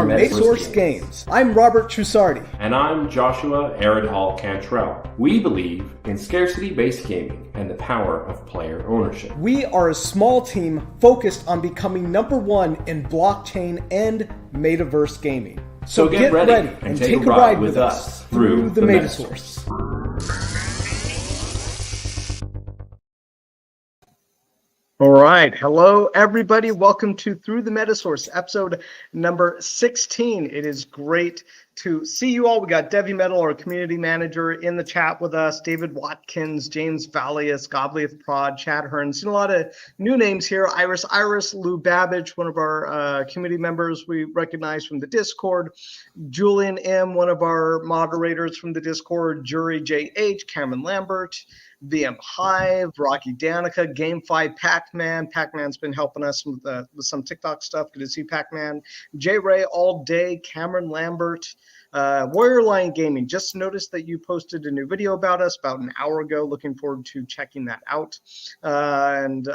from Metasource Games. I'm Robert Trusardi. And I'm Joshua Aridhall Cantrell. We believe in scarcity-based gaming and the power of player ownership. We are a small team focused on becoming number one in blockchain and metaverse gaming. So get ready and take a ride with us through the Metasource. All right. Hello, everybody. Welcome to Through the Metasource, episode number 16. It is great to see you all. We got Devi Metal, our community manager, in the chat with us, David Watkins, James Valius, Goblieth Prod, Chad Hearn. Seen a lot of new names here. Iris, Lou Babbage, one of our community members we recognize from the Discord, Julian M., one of our moderators from the Discord, Jury JH, Cameron Lambert, VM Hive, Rocky Danica, GameFi, Pac-Man. Pac-Man's been helping us with some TikTok stuff. Good to see Pac-Man. J-Ray all day, Cameron Lambert, Warrior Lion Gaming. Just noticed that you posted a new video about us about an hour ago. Looking forward to checking that out. And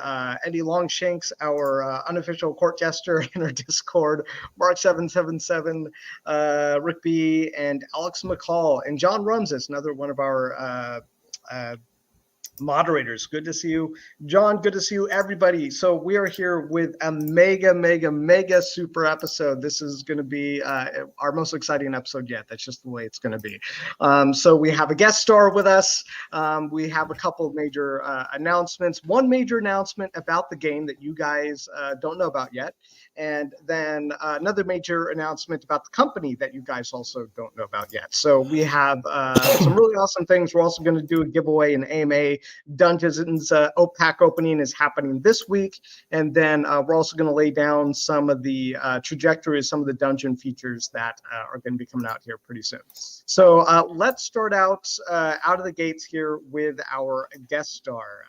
Eddie Longshanks, our unofficial court jester in our Discord, Mark777, Rick B, and Alex McCall, and John Rumses, another one of our moderators. Good to see you, John. Good to see you, everybody. So we are here with a mega super episode. This is going to be our most exciting episode yet. That's just the way it's going to be. So we have a guest star with us. We have a couple of major announcements. One major announcement about the game that you guys don't know about yet. And then another major announcement about the company that you guys also don't know about yet. So we have some really awesome things. We're also going to do a giveaway in AMA. Dungeons pack opening is happening this week. And then we're also going to lay down some of the trajectories, some of the dungeon features that are going to be coming out here pretty soon. So let's start out of the gates here with our guest star.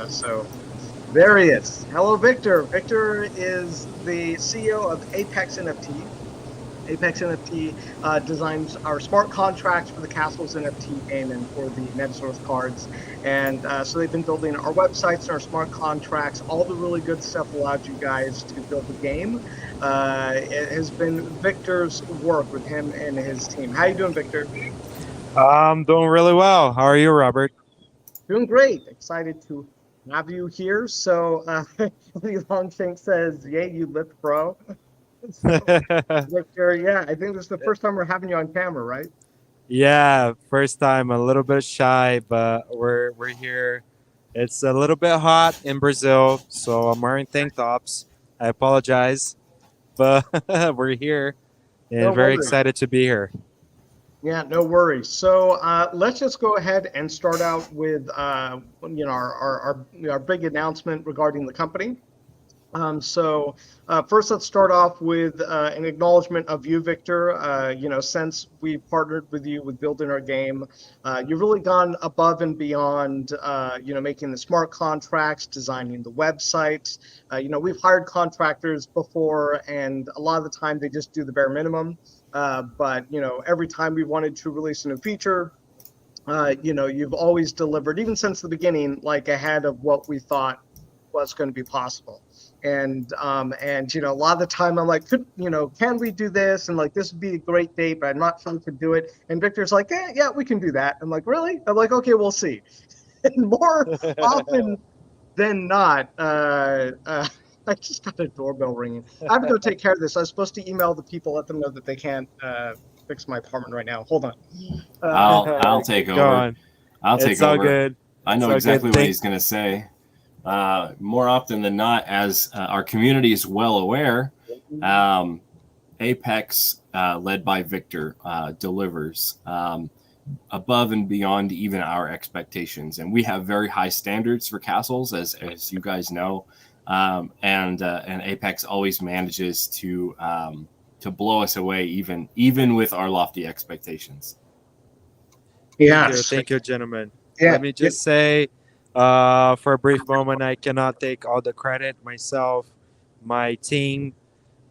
So there he is. Hello, Victor. Victor is the CEO of Apex NFT. Apex NFT designs our smart contracts for the Castles NFT game and for the Metasource cards. And so they've been building our websites and our smart contracts. All the really good stuff allowed you guys to build the game. It has been Victor's work with him and his team. How you doing, Victor? I'm doing really well. How are you, Robert? Doing great. Excited to have you here. So Lee Longshank says, yay, you lit pro. So, Victor, yeah, I think this is the first time we're having you on camera, right? Yeah, first time. A little bit shy, but we're here. It's a little bit hot in Brazil, so I'm wearing tank tops. I apologize, but we're here and very excited to be here. Yeah, no worries. So let's just go ahead and start out with our big announcement regarding the company. So first, let's start off with an acknowledgement of you, Victor. Since we partnered with you with building our game, you've really gone above and beyond, making the smart contracts, designing the websites. We've hired contractors before, and a lot of the time they just do the bare minimum. But every time we wanted to release a new feature, you've always delivered, even since the beginning, like ahead of what we thought was going to be possible. And a lot of the time I'm like, can we do this? And like, this would be a great date, but I'm not sure we could do it. And Victor's like, yeah, we can do that. I'm like, really? I'm like, okay, we'll see. And more often than not, I just got a doorbell ringing. I have to go take care of this. I was supposed to email the people, let them know that they can't fix my apartment right now. Hold on. I'll take over. I'll take over. It's all good. I know exactly what he's going to say. More often than not, as our community is well aware, Apex, led by Victor, delivers above and beyond even our expectations. And we have very high standards for castles, as you guys know. And Apex always manages to blow us away, even with our lofty expectations. Yeah. Thank you, gentlemen. Yeah. Let me just say, for a brief moment, I cannot take all the credit myself. My team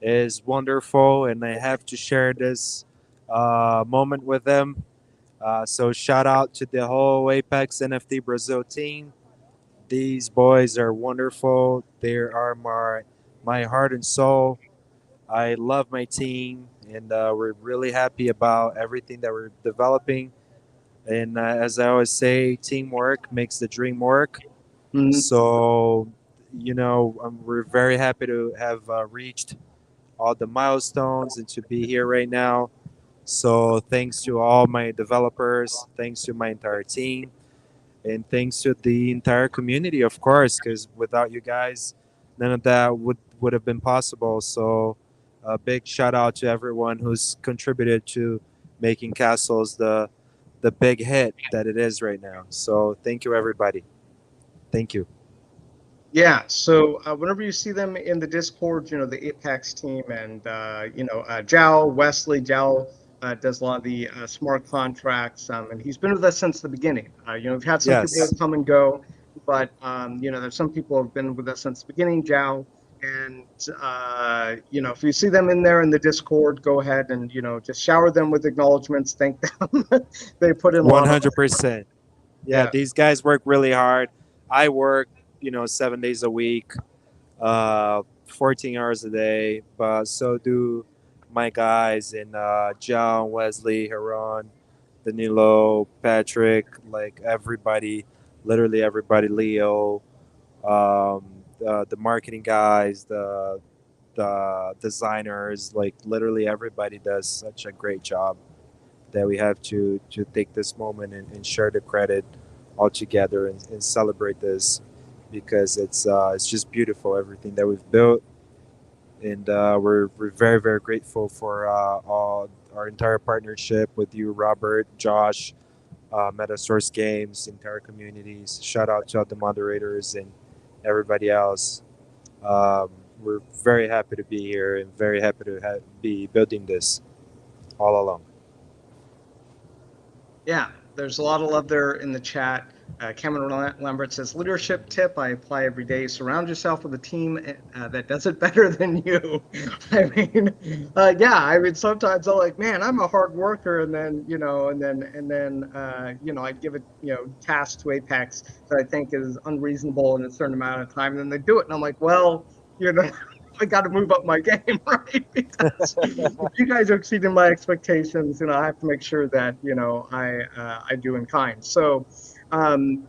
is wonderful, and I have to share this moment with them. So shout out to the whole Apex NFT Brazil team. These boys are wonderful. They are my heart and soul. I love my team, and we're really happy about everything that we're developing. And as I always say, teamwork makes the dream work. Mhm. So, we're very happy to have reached all the milestones and to be here right now. So, thanks to all my developers, thanks to my entire team, and thanks to the entire community, of course, because without you guys, none of that would have been possible. So, a big shout out to everyone who's contributed to making Castles the big hit that it is right now. So, thank you, everybody. Thank you. Yeah, so whenever you see them in the Discord, the Apex team and, Jao, Wesley, Jao does a lot of the smart contracts, and he's been with us since the beginning. We've had some people Yes, come and go, but, there's some people who have been with us since the beginning, Jao. And, if you see them in there in the Discord, go ahead and, just shower them with acknowledgments. Thank them. They put in a lot of, 100%. Yeah, yeah. these guys work really hard. I work, 7 days a week, 14 hours a day, but so do my guys and John, Wesley, Heron, Danilo, Patrick, like everybody, literally everybody, Leo, the marketing guys, the designers, like literally everybody does such a great job that we have to take this moment and share the credit all together and celebrate this because it's just beautiful everything that we've built, and we're very very grateful for all our entire partnership with you, Robert, Josh, Metasource Games, entire communities. Shout out to all the moderators and everybody else. Um, we're very happy to be here and very happy to be building this all along. Yeah, there's a lot of love there in the chat. Cameron Lambert says, leadership tip I apply every day: surround yourself with a team that does it better than you. I mean, yeah, I mean, sometimes I'm like, man, I'm a hard worker. And then, I'd give it, tasks to Apex that I think is unreasonable in a certain amount of time. And then they do it. And I'm like, well, I got to move up my game, right? Because if you guys are exceeding my expectations, I have to make sure that I do in kind. So, and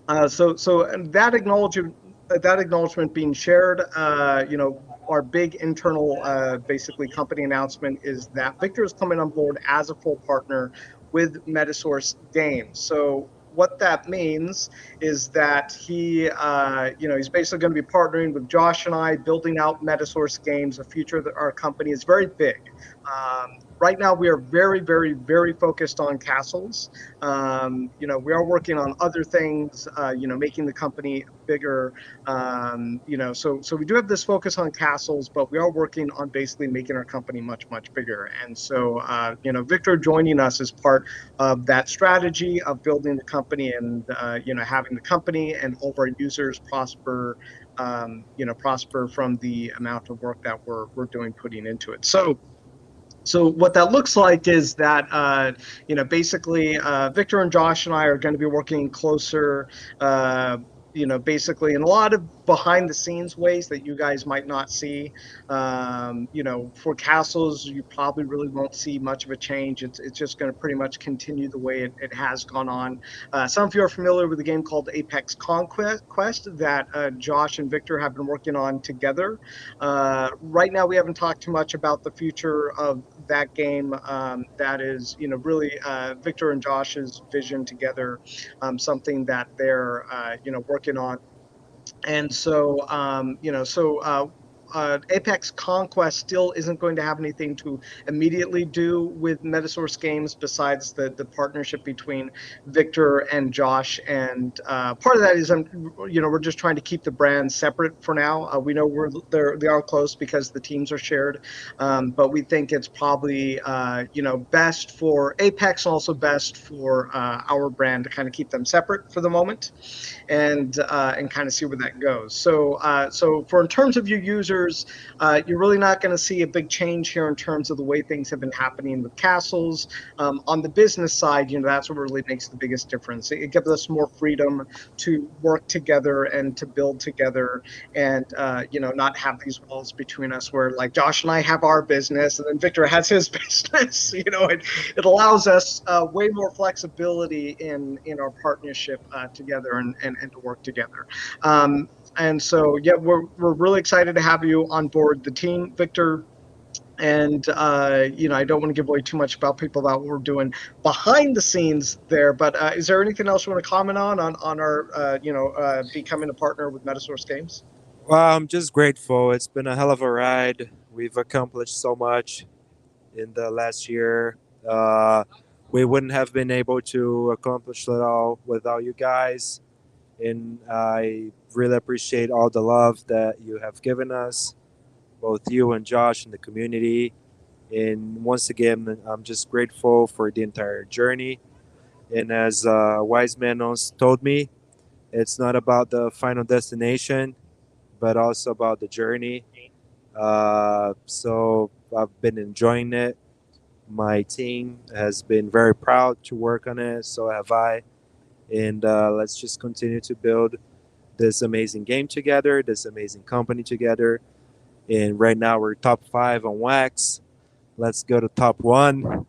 that acknowledgement being shared, our big internal, basically company announcement is that Victor is coming on board as a full partner with Metasource Games. So what that means is that he's basically going to be partnering with Josh and I, building out Metasource Games. The future of our company is very big. Right now, we are very, very, very focused on castles. We are working on other things, making the company bigger. So we do have this focus on castles, but we are working on basically making our company much, much bigger. And so, Victor joining us is part of that strategy of building the company and, having the company and all of our users prosper, prosper from the amount of work that we're doing, putting into it. So what that looks like is that, basically Victor and Josh and I are going to be working closer, basically in a lot of behind the scenes ways that you guys might not see. For castles, you probably really won't see much of a change. It's just going to pretty much continue the way it has gone on. Some of you are familiar with a game called Apex Conquest that Josh and Victor have been working on together. Right now, we haven't talked too much about the future of that game. That is, really Victor and Josh's vision together, something that they're, working on. And so, Apex Conquest still isn't going to have anything to immediately do with Metasource Games besides the partnership between Victor and Josh. And part of that is, we're just trying to keep the brands separate for now. We know they are close because the teams are shared, but we think it's probably best for Apex and also best for our brand to kind of keep them separate for the moment and kind of see where that goes. So for in terms of you users, users, you're really not going to see a big change here in terms of the way things have been happening with castles. On the business side, that's what really makes the biggest difference. It gives us more freedom to work together and to build together, and not have these walls between us where, like, Josh and I have our business and then Victor has his business. It allows us way more flexibility in our partnership together and to work together. And so, yeah, we're really excited to have you on board the team, Victor. And I don't want to give away too much about what we're doing behind the scenes there. But is there anything else you want to comment on our becoming a partner with Metasource Games? Well, I'm just grateful. It's been a hell of a ride. We've accomplished so much in the last year. We wouldn't have been able to accomplish it all without you guys. And I really appreciate all the love that you have given us, both you and Josh and the community. And once again, I'm just grateful for the entire journey. And as a wise man once told me, it's not about the final destination, but also about the journey. So I've been enjoying it. My team has been very proud to work on it. So have I. And let's just continue to build this amazing game together, this amazing company together. And right now we're top 5 on Wax. Let's go to top 1.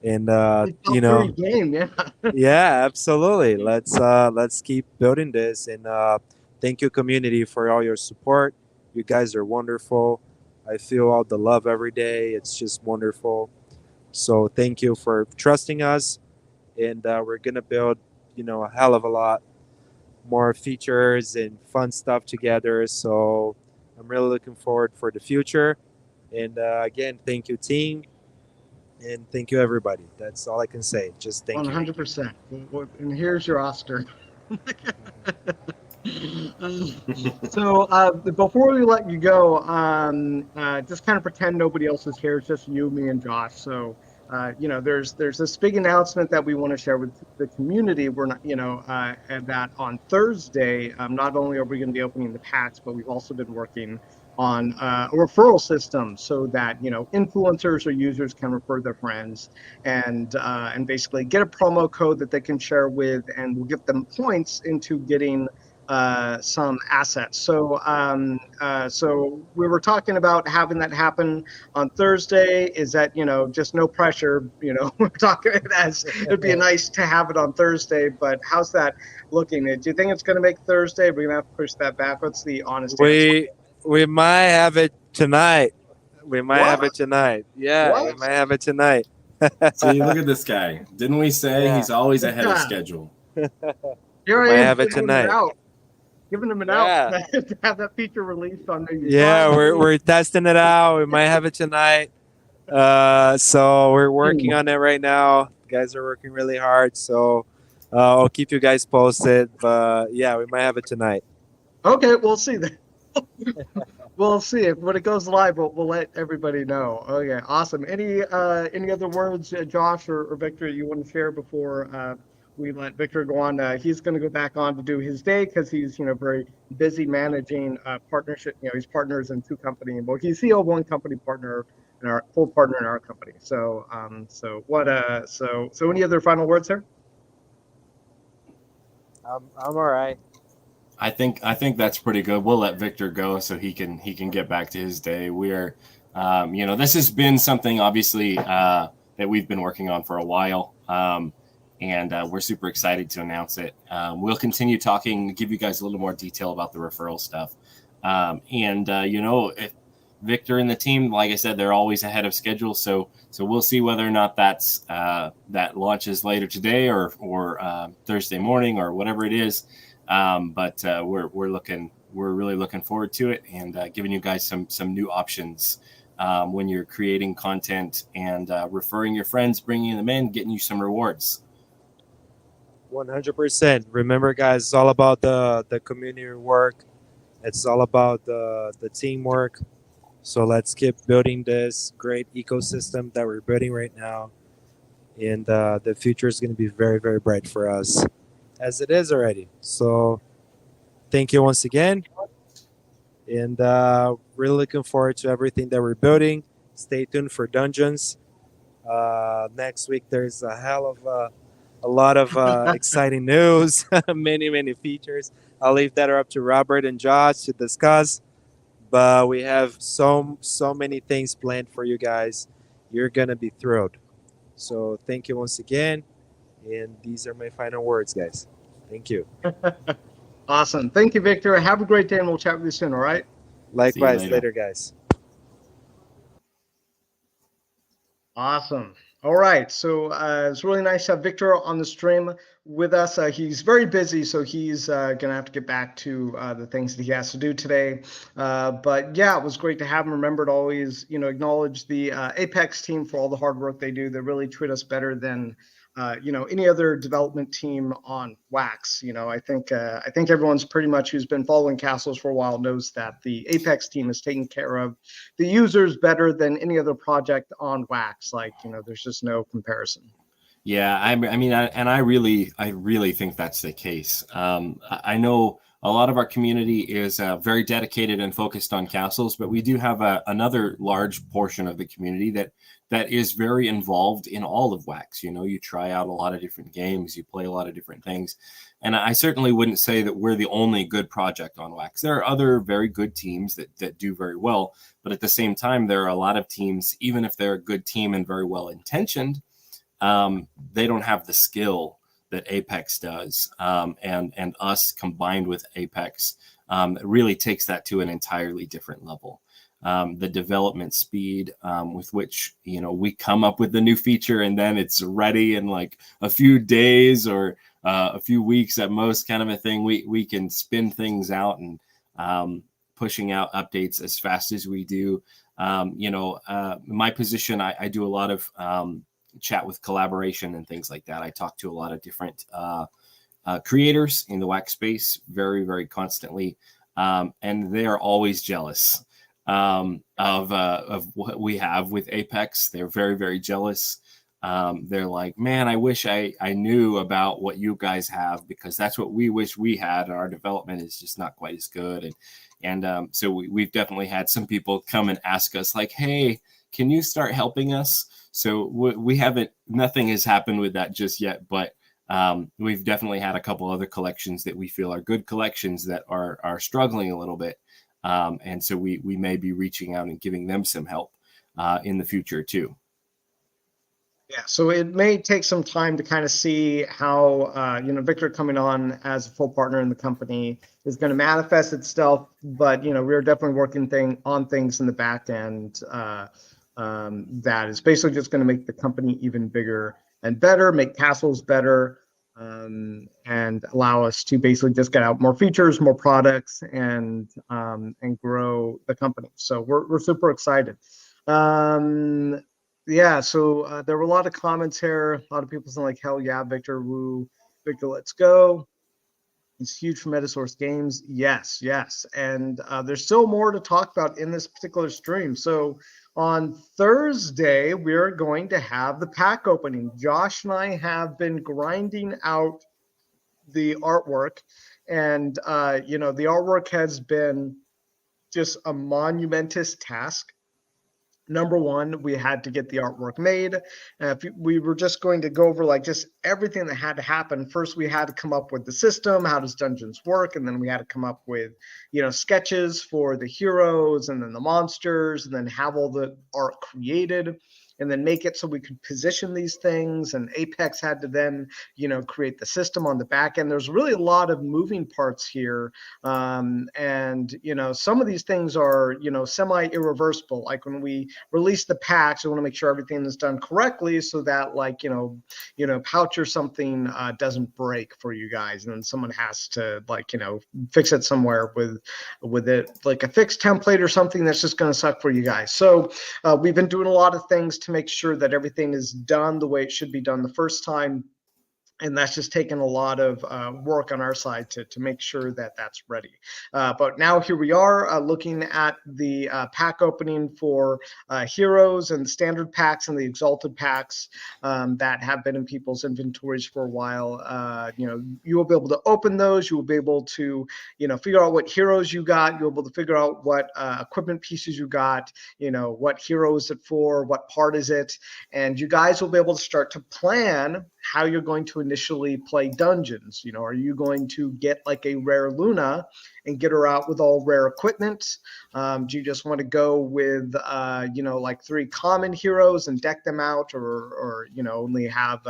And Top 3 game, yeah. Yeah, absolutely. Let's keep building this. And thank you, community, for all your support. You guys are wonderful. I feel all the love every day. It's just wonderful. So thank you for trusting us. And we're gonna build, a hell of a lot more features and fun stuff together. So I'm really looking forward for the future. And again, thank you, team. And thank you, everybody. That's all I can say. Just thank you. 100%. And here's your Oscar. So before we let you go, just kind of pretend nobody else is here. It's just you, me, and Josh. So there's this big announcement that we want to share with the community. We're not, and that on Thursday, not only are we going to be opening the packs, but we've also been working on a referral system so that influencers or users can refer their friends and basically get a promo code that they can share with, and we'll give them points into getting some assets. So we were talking about having that happen on Thursday. Is that just no pressure? We're talking as it'd be nice to have it on Thursday, but how's that looking? Do you think it's going to make Thursday? We're gonna have to push that back. What's the honest answer? We might have it tonight. We might have it tonight. Yeah, we might have it tonight. See, look at this guy. Didn't we say he's always ahead of schedule? Here I might am have it tonight. Giving them an out to have that feature released on the we're testing it out. We might have it tonight. So we're working on it right now. You guys are working really hard. So I'll keep you guys posted. But yeah, we might have it tonight. Okay, we'll see then. We'll see if when it goes live. We'll let everybody know. Okay, awesome. Any other words, Josh or Victor, you want to share before we let Victor go on? He's going to go back on to do his day because he's very busy managing partnership. He's partners in 2 companies. Well, he's CEO of 1 company, partner and our full partner in our company. So any other final words there? I'm all right. I think that's pretty good. We'll let Victor go so he can get back to his day. We are, this has been something obviously that we've been working on for a while, and we're super excited to announce it. We'll continue talking, give you guys a little more detail about the referral stuff, if Victor and the team, like I said, they're always ahead of schedule. So we'll see whether or not that launches later today or Thursday morning or whatever it is. But we're really looking forward to it and giving you guys some new options when you're creating content and referring your friends, bringing them in, getting you some rewards. 100%. Remember, guys, it's all about the community work. It's all about the teamwork. So let's keep building this great ecosystem that we're building right now. And the future is going to be very, very bright for us, as it is already. So thank you once again. and really looking forward to everything that we're building. Stay tuned for Dungeons. Next week there's a hell of a lot of exciting news, many features. I'll leave that up to Robert and Josh to discuss. But we have so many things planned for you guys. You're gonna be thrilled. So thank you once again, and these are my final words, guys. Thank you. Awesome. Thank you, Victor. Have a great day, and we'll chat with you soon. All right. Likewise, later. later, guys. Awesome. All right. So it's really nice to have Victor on the stream with us. He's very busy, so he's going to have to get back to the things that he has to do today. But yeah, it was great to have him. Remember to always, acknowledge the Apex team for all the hard work they do. They really treat us better than any other development team on Wax. I think everyone's pretty much who's been following Castles for a while knows that the Apex team is taking care of the users better than any other project on Wax. There's just no comparison. Yeah, I really think that's the case. I know a lot of our community is very dedicated and focused on castles, but we do have another large portion of the community that is very involved in all of Wax. You try out a lot of different games, you play a lot of different things, and I certainly wouldn't say that we're the only good project on Wax. There are other very good teams that do very well, but at the same time, there are a lot of teams, even if they're a good team and very well intentioned, they don't have the skill that Apex does, and us combined with Apex really takes that to an entirely different level. The development speed with which we come up with the new feature and then it's ready in like a few days or a few weeks at most, kind of a thing. We can spin things out and pushing out updates as fast as we do. My position, I do a lot of chat with collaboration and things like that. I talk to a lot of different creators in the Wax space very, very constantly, and they are always jealous of what we have with Apex. They're very, very jealous. They're like, man, I wish I knew about what you guys have, because that's what we wish we had, and our development is just not quite as good. And so we've definitely had some people come and ask us like, hey, can you start helping us? So we haven't, nothing has happened with that just yet, but we've definitely had a couple other collections that we feel are good collections that are struggling a little bit. And so we may be reaching out and giving them some help in the future too. Yeah, so it may take some time to kind of see how, Victor coming on as a full partner in the company is going to manifest itself. But, we're definitely working on things in the back end that is basically just going to make the company even bigger and better, make Castles better, and allow us to basically just get out more features, more products, and grow the company. So we're super excited. Yeah, so there were a lot of comments here. A lot of people saying like, hell yeah, Victor, woo, Victor, let's go. He's huge for Metasource games. Yes. And there's still more to talk about in this particular stream. So on Thursday, we're going to have the pack opening. Josh and I have been grinding out the artwork. And, the artwork has been just a monumentous task. Number one, we had to get the artwork made. If we were just going to go over like just everything that had to happen, first we had to come up with the system, how does dungeons work, and then we had to come up with, sketches for the heroes and then the monsters, and then have all the art created, and then make it so we could position these things. And Apex had to then, create the system on the back end. There's really a lot of moving parts here. And, some of these things are, semi-irreversible. Like when we release the packs, we want to make sure everything is done correctly so that pouch or something doesn't break for you guys. And then someone has to fix it somewhere with it, like a fixed template or something that's just going to suck for you guys. So we've been doing a lot of things to make sure that everything is done the way it should be done the first time. And that's just taken a lot of work on our side to make sure that that's ready. But now here we are looking at the pack opening for Heroes and standard packs and the Exalted packs that have been in people's inventories for a while. You will be able to open those. You will be able to, figure out what heroes you got. You'll be able to figure out what equipment pieces you got, what hero is it for, what part is it, and you guys will be able to start to plan how you're going to initially play dungeons. Are you going to get like a rare Luna and get her out with all rare equipment? Do you just want to go with like 3 common heroes and deck them out, or only have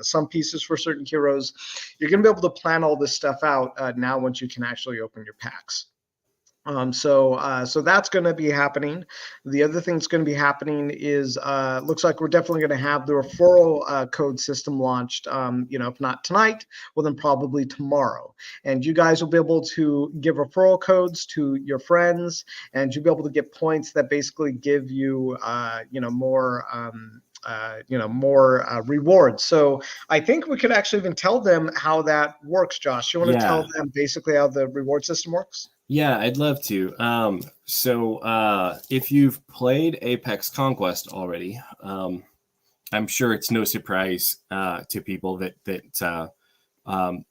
some pieces for certain heroes? You're going to be able to plan all this stuff out now once you can actually open your packs. So that's going to be happening. The other thing that's going to be happening is looks like we're definitely going to have the referral code system launched. If not tonight, well then probably tomorrow. And you guys will be able to give referral codes to your friends, and you'll be able to get points that basically give you more rewards. So I think we could actually even tell them how that works. Josh, you want to tell them basically how the reward system works? Yeah, I'd love to. So if you've played Apex Conquest already, I'm sure it's no surprise to people that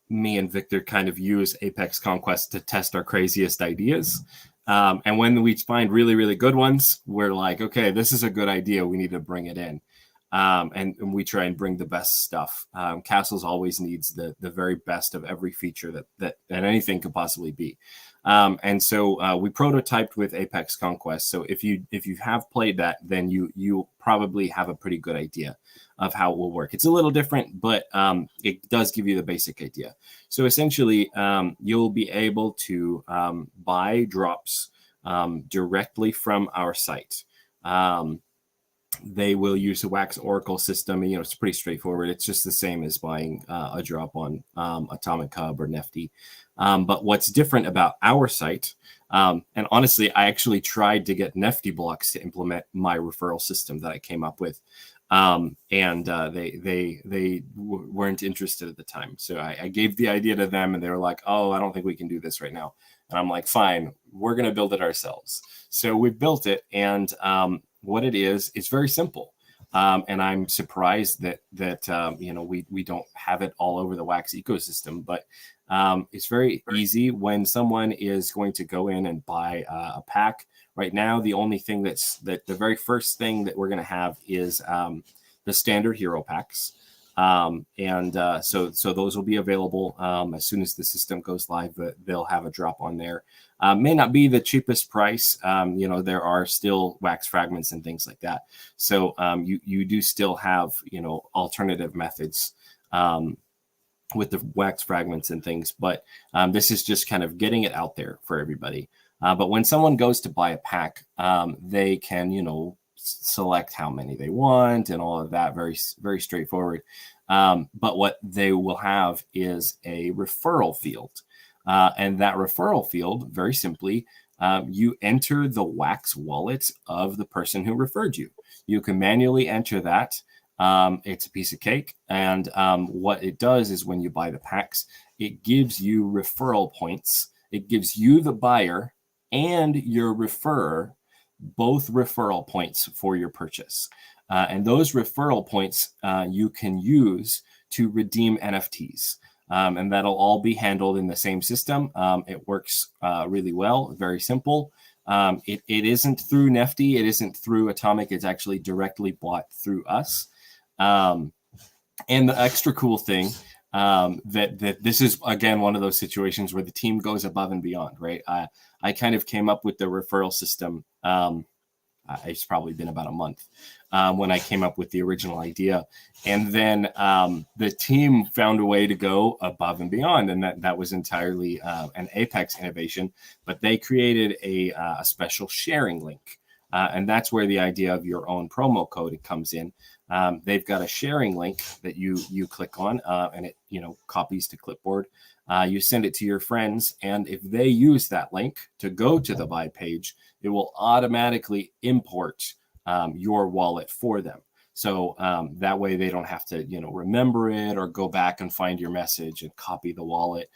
me and Victor kind of use Apex Conquest to test our craziest ideas. And when we find really, really good ones, we're like, okay, this is a good idea. We need to bring it in. And we try and bring the best stuff. Castles always needs the very best of every feature that anything could possibly be. And so we prototyped with Apex Conquest. So if you have played that, then you probably have a pretty good idea of how it will work. It's a little different, but it does give you the basic idea. So essentially, you'll be able to buy drops directly from our site. They will use the Wax Oracle system. It's pretty straightforward. It's just the same as buying a drop on Atomic Hub or Nifty. But what's different about our site, and honestly, I actually tried to get Nifty blocks to implement my referral system that I came up with. And they weren't interested at the time. So I gave the idea to them, and they were like, oh, I don't think we can do this right now. And I'm like, fine, we're going to build it ourselves. So we built it, and what it is, it's very simple. And I'm surprised that we don't have it all over the Wax ecosystem, but it's very easy when someone is going to go in and buy a pack. Right now, the only thing the very first thing that we're going to have is the standard hero packs. So those will be available as soon as the system goes live. They'll have a drop on there. May not be the cheapest price. There are still wax fragments and things like that. So you do still have alternative methods with the wax fragments and things. But this is just kind of getting it out there for everybody. But when someone goes to buy a pack, they can select how many they want and all of that. Very, very straightforward. But what they will have is a referral field. And that referral field, very simply, you enter the Wax wallet of the person who referred you. You can manually enter that. It's a piece of cake. And what it does is when you buy the packs, it gives you referral points. It gives you, the buyer, and your referrer both referral points for your purchase. And those referral points you can use to redeem NFTs. And that'll all be handled in the same system. It works really well, very simple. It isn't through Nifty. It isn't through Atomic. It's actually directly bought through us. And the extra cool thing, that this is, again, one of those situations where the team goes above and beyond, right? I kind of came up with the referral system. It's probably been about a month when I came up with the original idea. And then the team found a way to go above and beyond. And that was entirely an Apex innovation. But they created a special sharing link. And that's where the idea of your own promo code comes in. They've got a sharing link that you click on, and it copies to clipboard. You send it to your friends, and if they use that link to go to the buy page, it will automatically import your wallet for them. So that way they don't have to, remember it or go back and find your message and copy the wallet.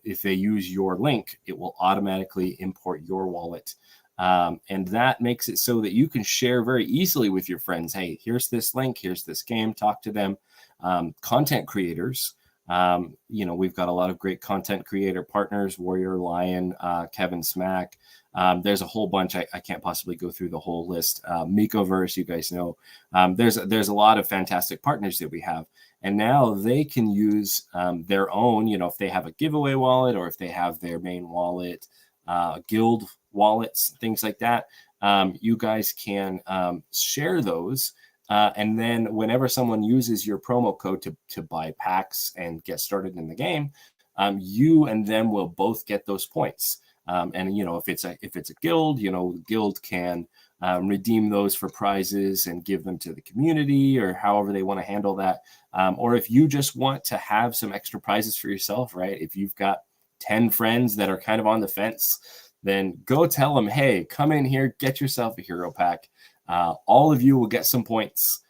If they use your link, it will automatically import your wallet. And that makes it so that you can share very easily with your friends. Hey, here's this link, here's this game, talk to them. Content creators, we've got a lot of great content creator partners, Warrior Lion, Kevin Smack. There's a whole bunch. I can't possibly go through the whole list. Mikoverse, you guys know. There's a lot of fantastic partners that we have. And now they can use their own, if they have a giveaway wallet or if they have their main wallet, guild wallets, things like that. You guys can share those. And then whenever someone uses your promo code to buy packs and get started in the game, you and them will both get those points. And if it's a guild, the guild can redeem those for prizes and give them to the community or however they want to handle that. Or if you just want to have some extra prizes for yourself, right? If you've got 10 friends that are kind of on the fence, then go tell them, hey, come in here, get yourself a hero pack. All of you will get some points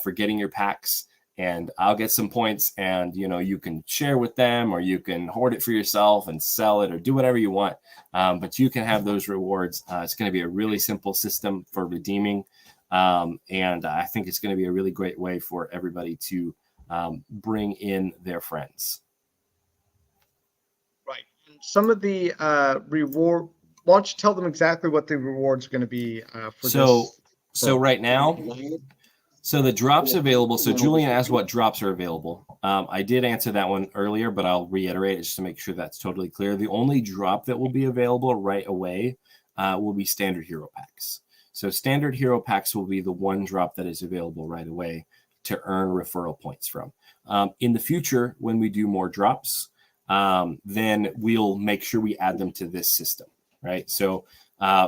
for getting your packs, and I'll get some points, and you can share with them, or you can hoard it for yourself and sell it, or do whatever you want. But you can have those rewards. It's going to be a really simple system for redeeming, and I think it's going to be a really great way for everybody to bring in their friends. Right. Some of the reward. Why don't you tell them exactly what the rewards are going to be for this? So right now, the drops available. So Julian asked what drops are available. I did answer that one earlier, but I'll reiterate it just to make sure that's totally clear. The only drop that will be available right away will be standard hero packs. So standard hero packs will be the one drop that is available right away to earn referral points from. In the future, when we do more drops, then we'll make sure we add them to this system, right? So,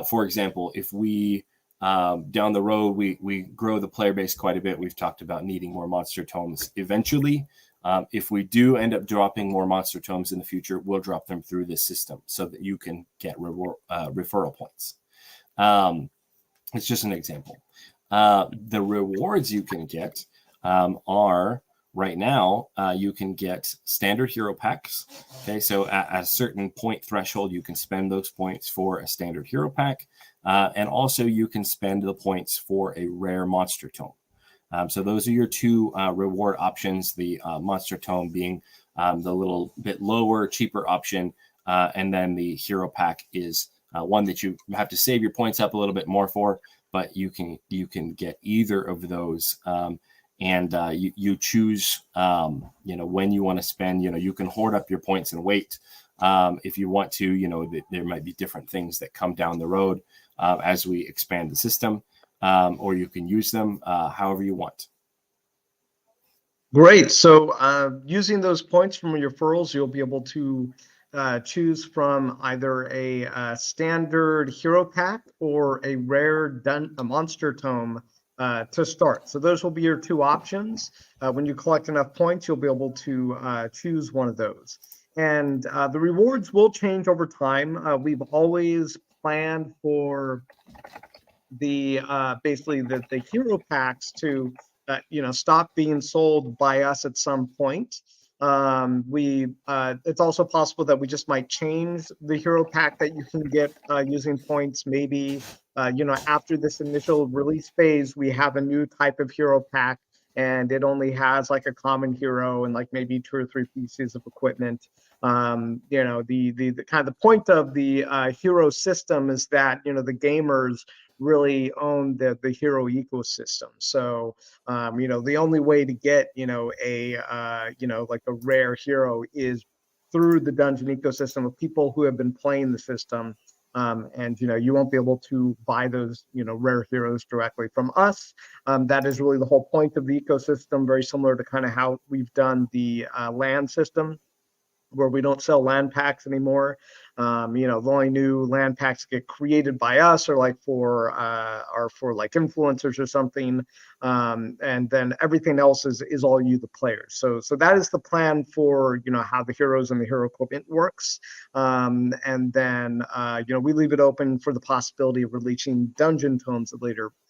for example, if we down the road, we grow the player base quite a bit. We've talked about needing more monster tomes eventually. If we do end up dropping more monster tomes in the future, we'll drop them through this system so that you can get referral points. It's just an example. The rewards you can get are right now, you can get standard hero packs. Okay, so at a certain point threshold, you can spend those points for a standard hero pack. And also you can spend the points for a rare monster tome. So those are your two reward options, the monster tome being the little bit lower, cheaper option. And then the hero pack is one that you have to save your points up a little bit more for, but you can get either of those. And you choose, when you want to spend, you can hoard up your points and wait. If you want to, there might be different things that come down the road as we expand the system, or you can use them however you want. Great. So using those points from your referrals, you'll be able to choose from either a standard hero pack or a rare monster tome to start. So those will be your two options. When you collect enough points, you'll be able to choose one of those. And the rewards will change over time. We've always planned for the basically the hero packs to stop being sold by us at some point. It's also possible that we just might change the hero pack that you can get using points. Maybe after this initial release phase, we have a new type of hero pack, and it only has like a common hero and like maybe 2 or 3 pieces of equipment. The kind of the point of the hero system is that the gamers really own the hero ecosystem. So the only way to get like a rare hero is through the dungeon ecosystem of people who have been playing the system. And you won't be able to buy those rare heroes directly from us. That is really the whole point of the ecosystem, very similar to kind of how we've done the LAN system, where we don't sell LAN packs anymore. The only new land packs get created by us are like for like influencers or something. And then everything else is all you, the players. So that is the plan for how the heroes and the hero equipment works. And then we leave it open for the possibility of releasing dungeon tomes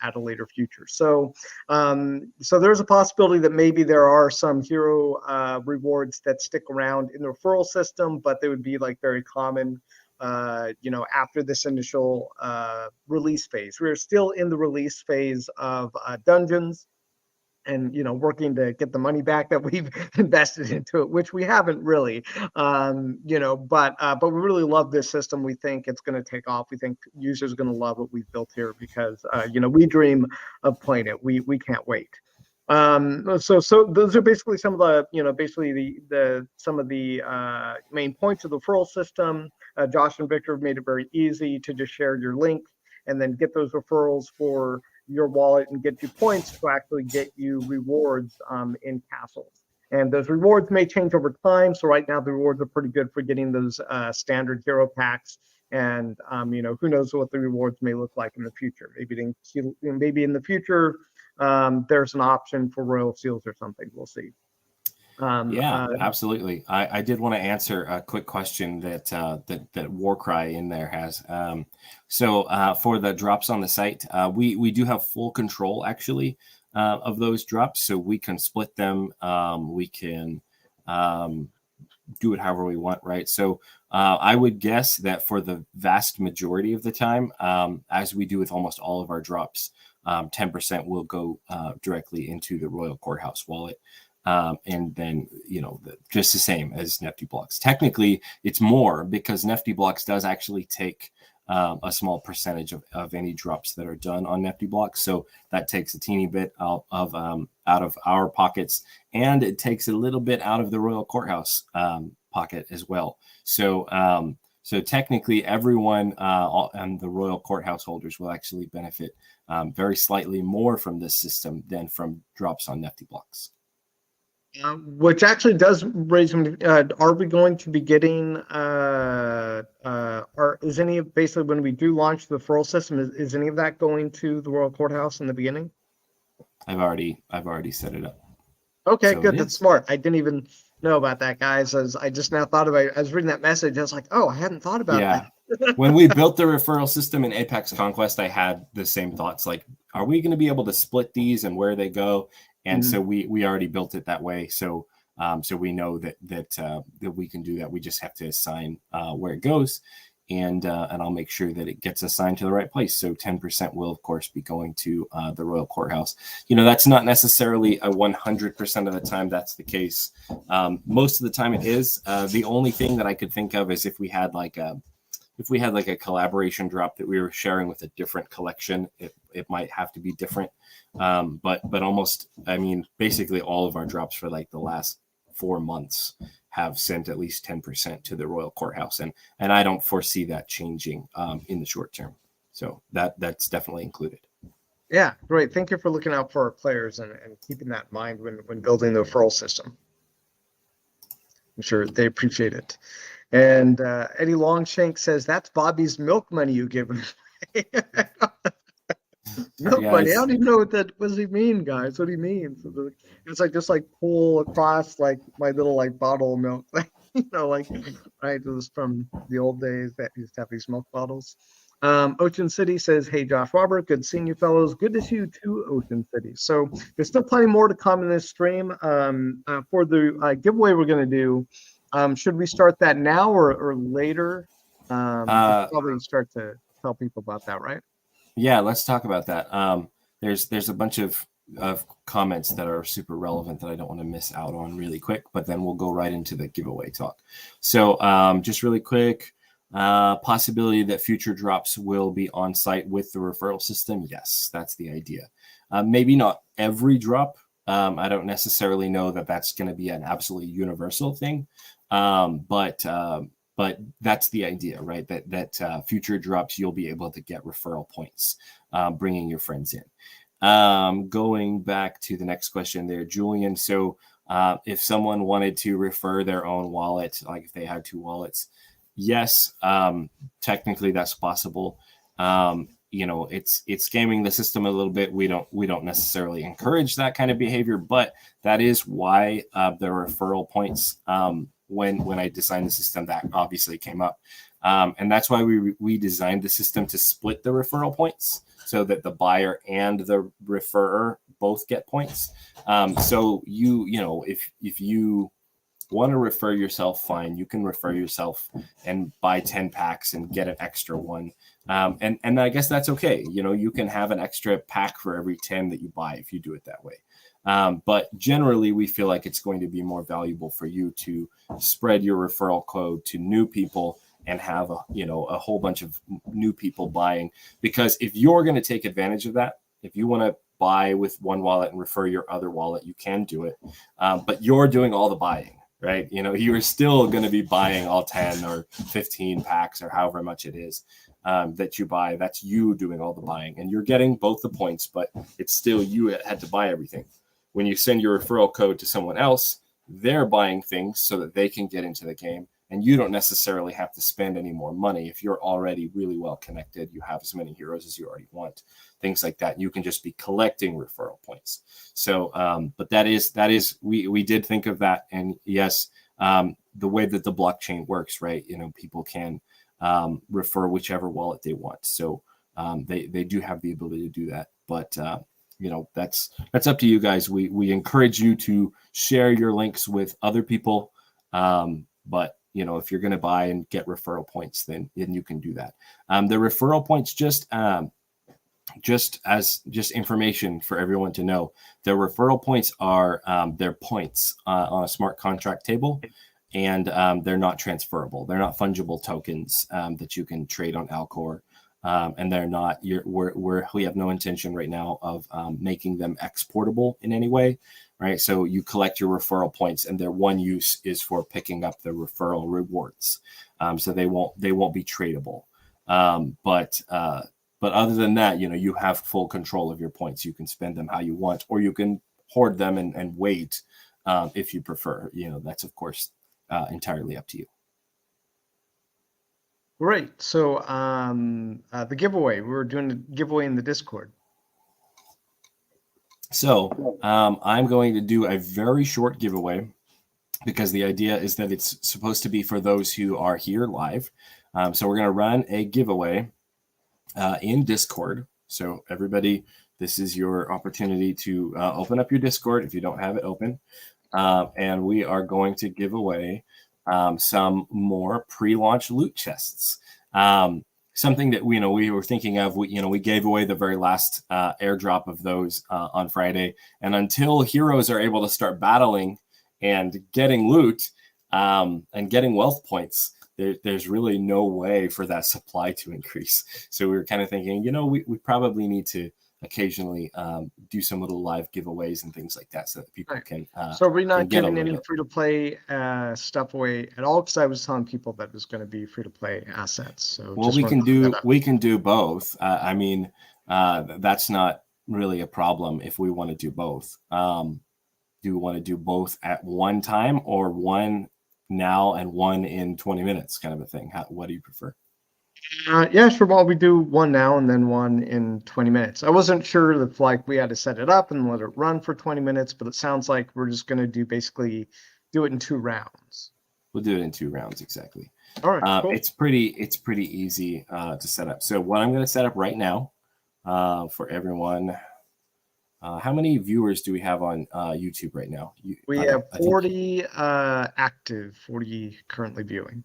at a later future. So there's a possibility that maybe there are some hero rewards that stick around in the referral system, but they would be like very common after this initial release phase. We're still in the release phase of dungeons, and working to get the money back that we've invested into it, which we haven't really. But we really love this system. We think it's going to take off. We think users are going to love what we've built here, because we dream of playing it. We can't wait. So those are basically some of the some of the main points of the referral system. Josh and Victor have made it very easy to just share your link and then get those referrals for your wallet and get you points to actually get you rewards in castles. And those rewards may change over time. So right now the rewards are pretty good for getting those standard hero packs. And who knows what the rewards may look like in the future. Maybe in the future there's an option for royal seals or something. We'll see. Absolutely. I did want to answer a quick question that Warcry in there has. So for the drops on the site, we do have full control actually of those drops, so we can split them. We can do it however we want, right? So I would guess that for the vast majority of the time, as we do with almost all of our drops, 10% will go directly into the Royal Courthouse wallet. And then, just the same as Nifty Blocks. Technically, it's more because Nifty Blocks does actually take a small percentage of any drops that are done on Nifty Blocks. So that takes a teeny bit out of our pockets, and it takes a little bit out of the Royal Courthouse pocket as well. So technically, everyone and the Royal Courthouse holders will actually benefit very slightly more from this system than from drops on Nifty Blocks. Which actually does raise me. Are we going to be getting? Is any of basically when we do launch the referral system? Is any of that going to the Royal Courthouse in the beginning? I've already set it up. Okay, so good. That's smart. I didn't even know about that, guys. I just now thought about it. I was reading that message. I was like, oh, I hadn't thought about that. When we built the referral system in Apex Conquest, I had the same thoughts. Like, are we going to be able to split these and where they go? And so we already built it that way. So we know that we can do that. We just have to assign where it goes, and I'll make sure that it gets assigned to the right place. So 10% will of course be going to the Royal Courthouse. That's not necessarily a 100% of the time that's the case. Most of the time it is. The only thing that I could think of is if we had like a collaboration drop that we were sharing with a different collection, it might have to be different. But almost, basically all of our drops for like the last 4 months have sent at least 10% to the Royal Courthouse. And I don't foresee that changing in the short term. So that's definitely included. Yeah, great. Thank you for looking out for our players and keeping that in mind when building the referral system. I'm sure they appreciate it. And Eddie Longshank says, that's Bobby's milk money you give him. Milk money. I don't even know what does he mean, guys. What do you mean? So it's like just like pull across like my little like bottle of milk. Right? It was from the old days that used to have these milk bottles. Ocean City says, hey, Josh Robert, good seeing you fellows. Good to see you too, Ocean City. So there's still plenty more to come in this stream. For the giveaway we're going to do, should we start that now or later? Probably start to tell people about that, right? Yeah, let's talk about that. There's a bunch of comments that are super relevant that I don't want to miss out on really quick, but then we'll go right into the giveaway talk. So just really quick, possibility that future drops will be on site with the referral system. Yes, that's the idea. Maybe not every drop. I don't necessarily know that that's going to be an absolutely universal thing. But that's the idea, right? That future drops, you'll be able to get referral points, bringing your friends in. Going back to the next question there, Julian. So if someone wanted to refer their own wallet, like if they had 2 wallets, yes, technically that's possible. It's gaming the system a little bit. We don't necessarily encourage that kind of behavior, but that is why the referral points, when I designed the system, that obviously came up. And that's why we designed the system to split the referral points so that the buyer and the referrer both get points. So if you want to refer yourself, fine, you can refer yourself and buy 10 packs and get an extra one. And I guess that's okay. You can have an extra pack for every 10 that you buy if you do it that way. But generally, we feel like it's going to be more valuable for you to spread your referral code to new people and have a whole bunch of new people buying. Because if you're going to take advantage of that, if you want to buy with one wallet and refer your other wallet, you can do it. But you're doing all the buying, right? You're still going to be buying all 10 or 15 packs or however much it is that you buy. That's you doing all the buying, and you're getting both the points, but it's still you had to buy everything. When you send your referral code to someone else, they're buying things so that they can get into the game. And you don't necessarily have to spend any more money if you're already really well connected. You have as many heroes as you already want, things like that. You can just be collecting referral points. So, but that is we did think of that. And yes, the way that the blockchain works, right? People can refer whichever wallet they want. So they do have the ability to do that. But that's up to you guys. We encourage you to share your links with other people. But if you're going to buy and get referral points, then you can do that. The referral points, just information for everyone to know, the referral points are their points on a smart contract table, and they're not transferable. They're not fungible tokens that you can trade on Alcor. And they're not. We have no intention right now of making them exportable in any way, right? So you collect your referral points, and their one use is for picking up the referral rewards. So they won't be tradable. But other than that, you have full control of your points. You can spend them how you want, or you can hoard them and wait if you prefer. That's of course entirely up to you. Great. So the giveaway, we were doing a giveaway in the Discord. So I'm going to do a very short giveaway because the idea is that it's supposed to be for those who are here live. So we're going to run a giveaway in Discord. So everybody, this is your opportunity to open up your Discord if you don't have it open. And we are going to give away some more pre-launch loot chests. Something that we were thinking of. We gave away the very last airdrop of those on Friday, and until heroes are able to start battling and getting loot and getting wealth points, there's really no way for that supply to increase. So we were kind of thinking, we probably need to occasionally do some little live giveaways and things like that so that people can so we're not giving any free-to-play stuff away at all, because I was telling people that it was going to be free-to-play assets. So we can do both. That's not really a problem if we want to do both. Do you want to do both at one time, or one now and one in 20 minutes kind of a thing? What do you prefer? Yeah, sure. Well, we do one now and then one in 20 minutes. I wasn't sure if we had to set it up and let it run for 20 minutes, but it sounds like we're just going to do it in 2 rounds. We'll do it in 2 rounds, exactly. All right, cool. It's pretty easy to set up. So what I'm going to set up right now for everyone. How many viewers do we have on YouTube right now? We have 40 active, 40 currently viewing.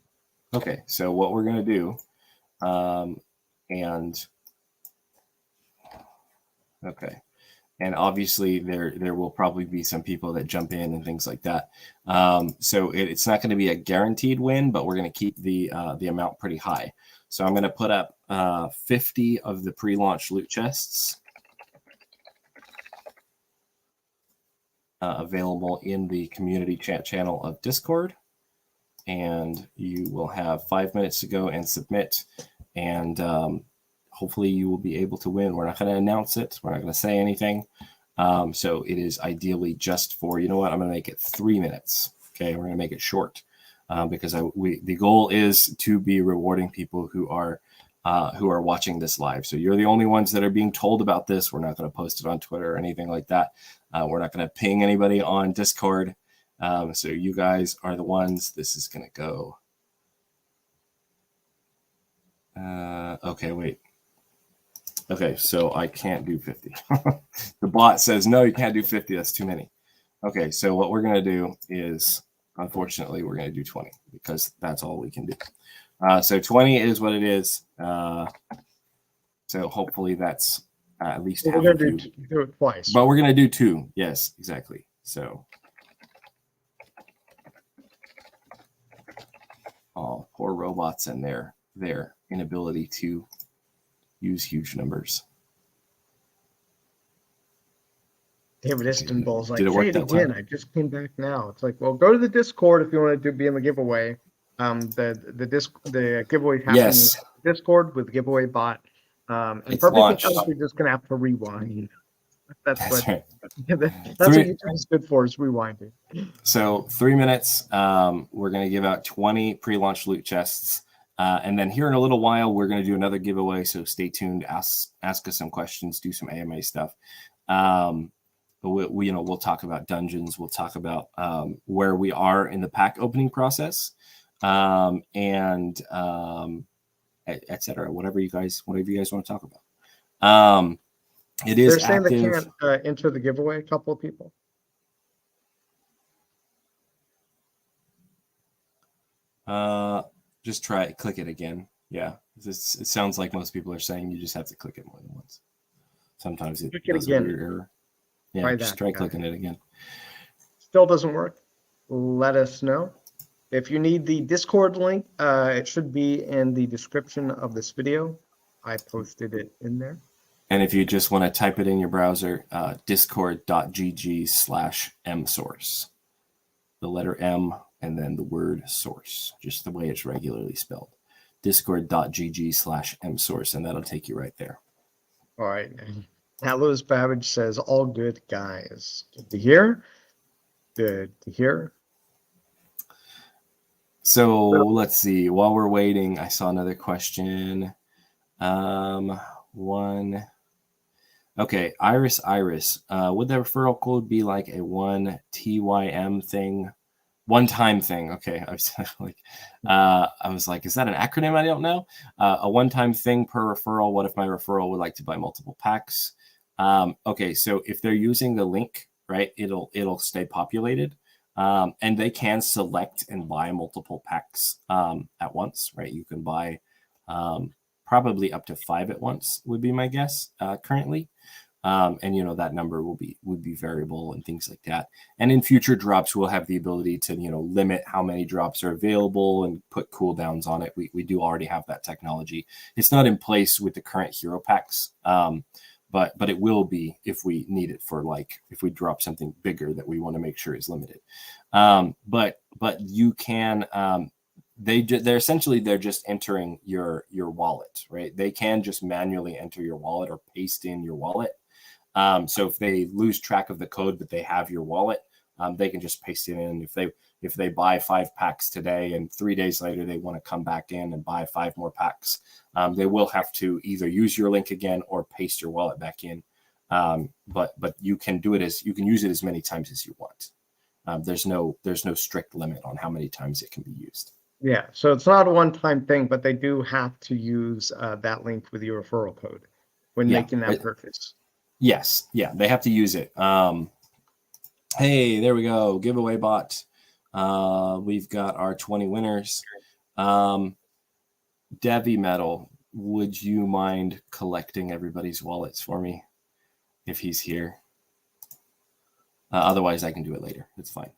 Okay, so what we're going to do. And obviously there will probably be some people that jump in and things like that. So it's not going to be a guaranteed win, but we're going to keep the amount pretty high. So I'm going to put up 50 of the pre-launch loot chests available in the community chat channel of Discord. And you will have 5 minutes to go and submit. And hopefully you will be able to win. We're not going to announce it. We're not going to say anything. So it is ideally just for, I'm going to make it 3 minutes. Okay, we're going to make it short. because the goal is to be rewarding people who are watching this live. So you're the only ones that are being told about this. We're not going to post it on Twitter or anything like that. We're not going to ping anybody on Discord. So you guys are the ones. This is going to go. Okay, wait. Okay, so I can't do 50. The bot says, no, you can't do 50. That's too many. Okay, so what we're going to do is, unfortunately, we're going to do 20 because that's all we can do. So 20 is what it is. So hopefully that's at least half. We're going to do it twice. But we're going to do 2. Yes, exactly. So. Oh, poor robots and their inability to use huge numbers. David Istanbul's like, did it work say it that again. time? I just came back now. It's like, well, go to the Discord if you want to be in the giveaway. The giveaway happening Yes. in Discord with the giveaway bot. And It's for everything launched. else, you're just gonna have to rewind. That's what right. that's what YouTube is good for, is rewinding. So 3 minutes. We're going to give out 20 pre-launch loot chests. And then here in a little while, we're going to do another giveaway. So stay tuned, ask us some questions, do some AMA stuff. We'll talk about dungeons. We'll talk about where we are in the pack opening process, and etc. Whatever you guys want to talk about. It is They're saying active. they can't enter the giveaway. A couple of people. Just try it. Click it again. Yeah, it sounds like most people are saying you just have to click it more than once. Sometimes it does a weird error. Yeah, just try clicking it again. Still doesn't work. Let us know. If you need the Discord link, it should be in the description of this video. I posted it in there. And if you just want to type it in your browser, discord.gg/msource. The letter M and then the word source, just the way it's regularly spelled. Discord.gg/msource, and that'll take you right there. All right. Alois Babbage says, all good, guys. Good to hear. Good to hear. So let's see. While we're waiting, I saw another question. Okay, Iris. Would the referral code be like a 1TYM thing? One-time thing. Okay, I was like, is that an acronym? I don't know. A one-time thing per referral. What if my referral would like to buy multiple packs? Okay, so if they're using the link, right, it'll stay populated, and they can select and buy multiple packs at once, right? You can buy probably up to 5 at once would be my guess currently. And that number would be variable and things like that. And in future drops, we'll have the ability to limit how many drops are available and put cooldowns on it. We do already have that technology. It's not in place with the current hero packs, but it will be if we need it for, like, if we drop something bigger that we want to make sure is limited. But you can. They're essentially just entering your wallet, right? They can just manually enter your wallet or paste in your wallet. So if they lose track of the code, but they have your wallet, they can just paste it in. If they buy 5 packs today and 3 days later they want to come back in and buy 5 more packs, they will have to either use your link again or paste your wallet back in. But you can use it as many times as you want. There's no strict limit on how many times it can be used. Yeah, so it's not a one-time thing, but they do have to use that link with your referral code when making that purchase. Yes, yeah, they have to use it. Hey, there we go, giveaway bot. We've got our 20 winners. Devi Metal, would you mind collecting everybody's wallets for me if he's here? Otherwise, I can do it later. It's fine.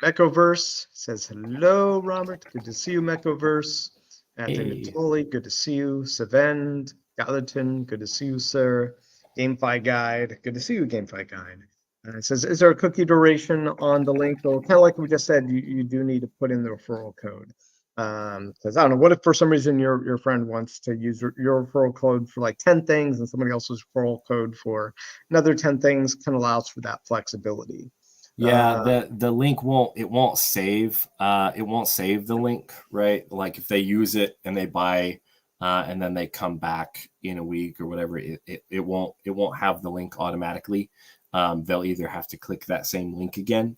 Mechoverse says, hello, Robert. Good to see you, Mechoverse. Anthony Natoli, good to see you. Savend, Gallatin, good to see you, sir. GameFi Guide, good to see you, GameFi Guide. It says, is there a cookie duration on the link? So kind of like we just said, you do need to put in the referral code. Because I don't know, what if for some reason your friend wants to use your referral code for like 10 things and somebody else's referral code for another 10 things? Kind of allows for that flexibility. Yeah, the link won't save the link, right? Like if they use it and they buy and then they come back in a week or whatever, it won't have the link automatically. They'll either have to click that same link again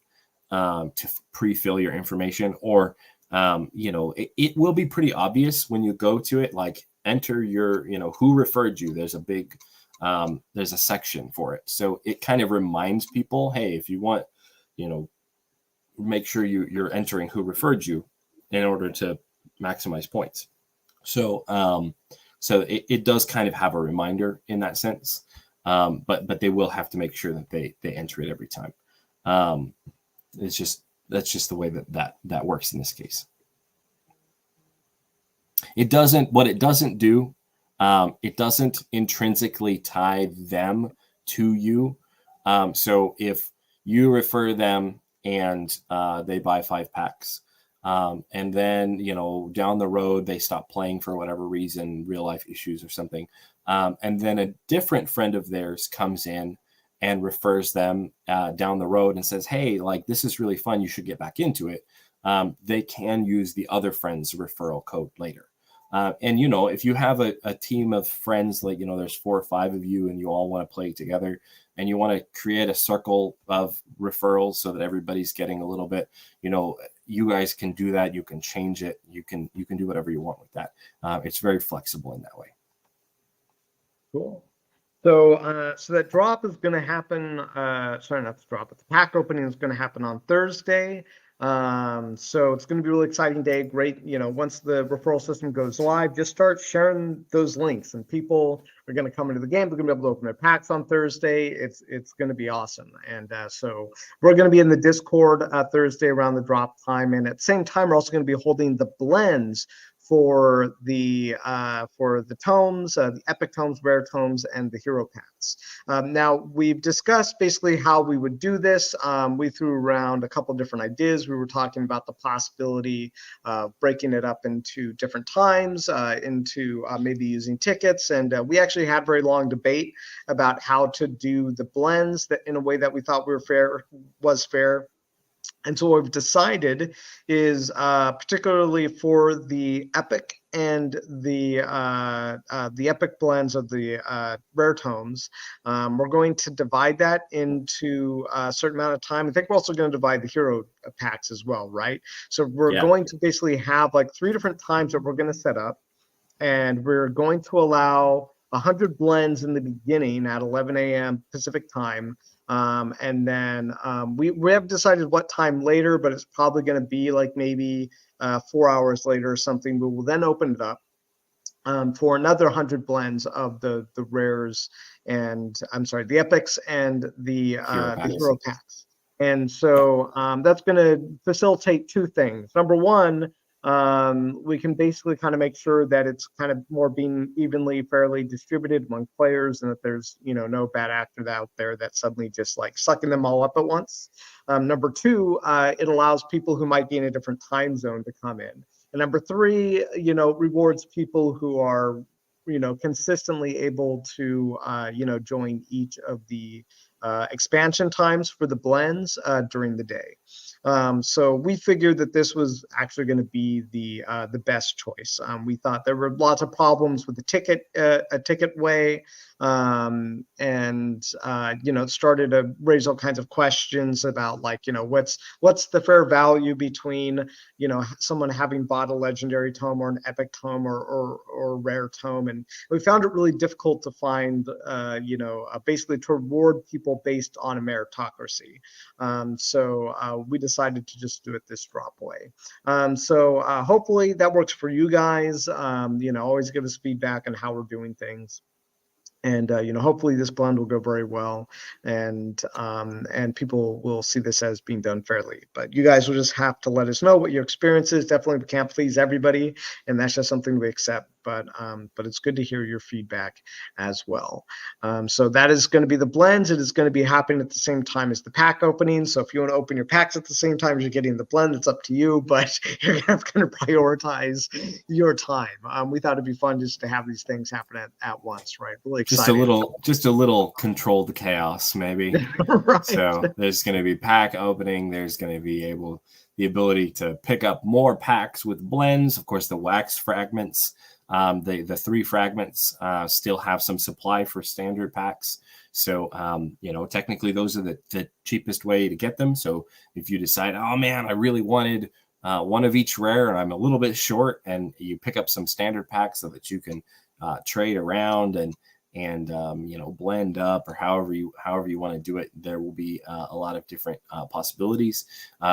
to pre-fill your information, or it will be pretty obvious when you go to it, like enter your, who referred you. There's a section for it. So it kind of reminds people, hey, if you want, make sure you're entering who referred you in order to maximize points. So it does kind of have a reminder in that sense. But they will have to make sure that they enter it every time. That's just the way that works in this case. What it doesn't do, it doesn't intrinsically tie them to you. So if you refer them and they buy 5 packs, and then down the road they stop playing for whatever reason, real life issues or something, and then a different friend of theirs comes in and refers them down the road and says, hey, like, this is really fun, you should get back into it. They can use the other friend's referral code later. And if you have a team of friends, like there's 4 or 5 of you and you all want to play together and you want to create a circle of referrals so that everybody's getting a little bit, you guys can do that. You can change it. You can do whatever you want with that. It's very flexible in that way. Cool. So that drop is going to happen. Sorry, not the drop, but the pack opening is going to happen on Thursday. So it's going to be a really exciting day. Great. Once the referral system goes live, just start sharing those links, and people are going to come into the game. They're going to be able to open their packs on Thursday. It's going to be awesome. And so we're going to be in the Discord Thursday around the drop time. And at the same time, we're also going to be holding the blends for the tomes, the epic tomes, rare tomes, and the hero packs. Now, we've discussed basically how we would do this. We threw around a couple different ideas. We were talking about the possibility of breaking it up into different times, into maybe using tickets, and we actually had very long debate about how to do the blends that in a way that we thought was fair. And so what we've decided is, particularly for the epic and the epic blends of the rare tomes, we're going to divide that into a certain amount of time. I think we're also going to divide the hero packs as well, right? So we're going to basically have like 3 different times that we're going to set up, and we're going to allow 100 blends in the beginning at 11 a.m. Pacific time. And then we have decided what time later, but it's probably going to be like maybe 4 hours later or something. We will then open it up for another 100 blends of the rares, and the epics and the hero packs. And so that's going to facilitate 2 things. Number one, we can basically kind of make sure that it's kind of more being evenly, fairly distributed among players, and that there's no bad actor out there that's suddenly just like sucking them all up at once. Number 2, it allows people who might be in a different time zone to come in. And number 3, rewards people who are consistently able to join each of the expansion times for the blends during the day. So we figured that this was actually going to be the best choice. We thought there were lots of problems with the ticket way, and it started to raise all kinds of questions about what's the fair value between someone having bought a legendary tome or an epic tome or rare tome, and we found it really difficult to find basically to reward people based on a meritocracy. So we decided to just do it this drop way. So hopefully that works for you guys. Always give us feedback on how we're doing things. And hopefully this blend will go very well, and people will see this as being done fairly. But you guys will just have to let us know what your experience is. Definitely, we can't please everybody, and that's just something we accept. but it's good to hear your feedback as well. So that is going to be the blends. It is going to be happening at the same time as the pack opening. So if you want to open your packs at the same time as you're getting the blend, it's up to you, but you're going to prioritize your time. We thought it'd be fun just to have these things happen at once, right? Really exciting. Just a little controlled chaos, maybe. Right. So there's going to be pack opening. There's going to be the ability to pick up more packs with blends. Of course, the wax fragments, the 3 fragments still have some supply for standard packs. So, technically those are the cheapest way to get them. So if you decide, oh man, I really wanted one of each rare and I'm a little bit short, and you pick up some standard packs so that you can trade around and blend up, or however you want to do it, there will be a lot of different possibilities.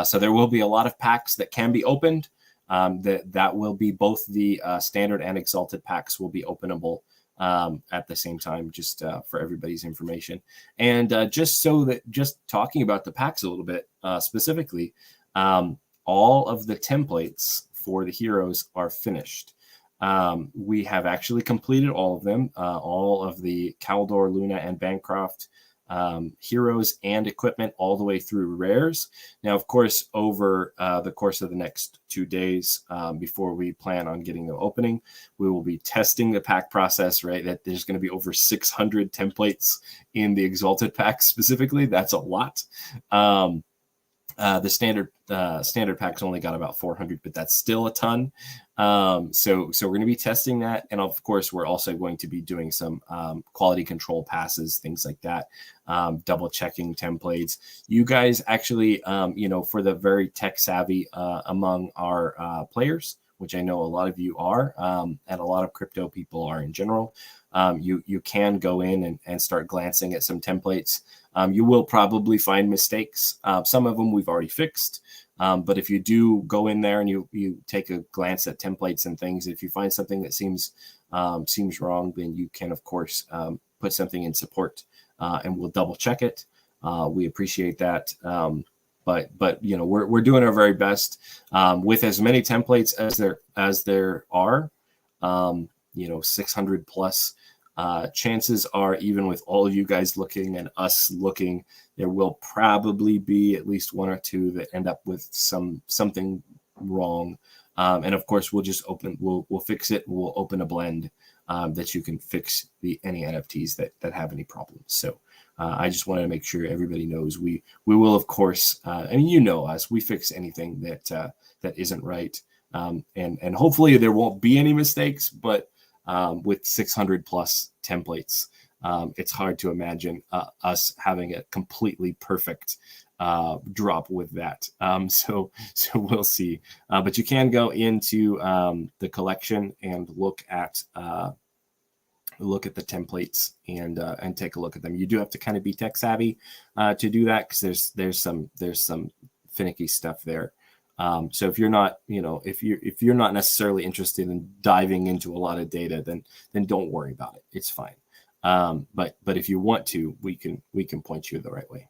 So there will be a lot of packs that can be opened. That will be both the standard and exalted packs will be openable at the same time, just for everybody's information. And just talking about the packs a little bit specifically, all of the templates for the heroes are finished. We have actually completed all of them, all of the Kaldor, Luna, and Bancroft heroes and equipment all the way through rares. Now, of course, over the course of the next 2 days before we plan on getting the opening, we will be testing the pack process, right? That there's going to be over 600 templates in the Exalted pack specifically. That's a lot. The standard packs only got about 400, but that's still a ton. So we're going to be testing that, and of course we're also going to be doing some quality control passes, things like that, double checking templates. You guys actually, for the very tech savvy among our players, which I know a lot of you are, and a lot of crypto people are in general, you can go in and start glancing at some templates. You will probably find mistakes. Some of them we've already fixed. But if you do go in there and you take a glance at templates and things, if you find something that seems wrong, then you can, of course, put something in support, and we'll double check it. We appreciate that. But we're doing our very best with as many templates as there are. 600 plus. Chances are, even with all of you guys looking and us looking, there will probably be at least 1 or 2 that end up with something wrong. And of course, we'll fix it. We'll open a blend that you can fix any NFTs that have any problems. So I just wanted to make sure everybody knows we will, of course, and us, we fix anything that isn't right. And hopefully there won't be any mistakes, but with 600 plus templates, it's hard to imagine us having a completely perfect drop with that. So we'll see. But you can go into the collection and look at the templates and take a look at them. You do have to kind of be tech savvy to do that, because there's some finicky stuff there. So if you're not, if you're not necessarily interested in diving into a lot of data, then don't worry about it. It's fine. But if you want to, we can point you the right way.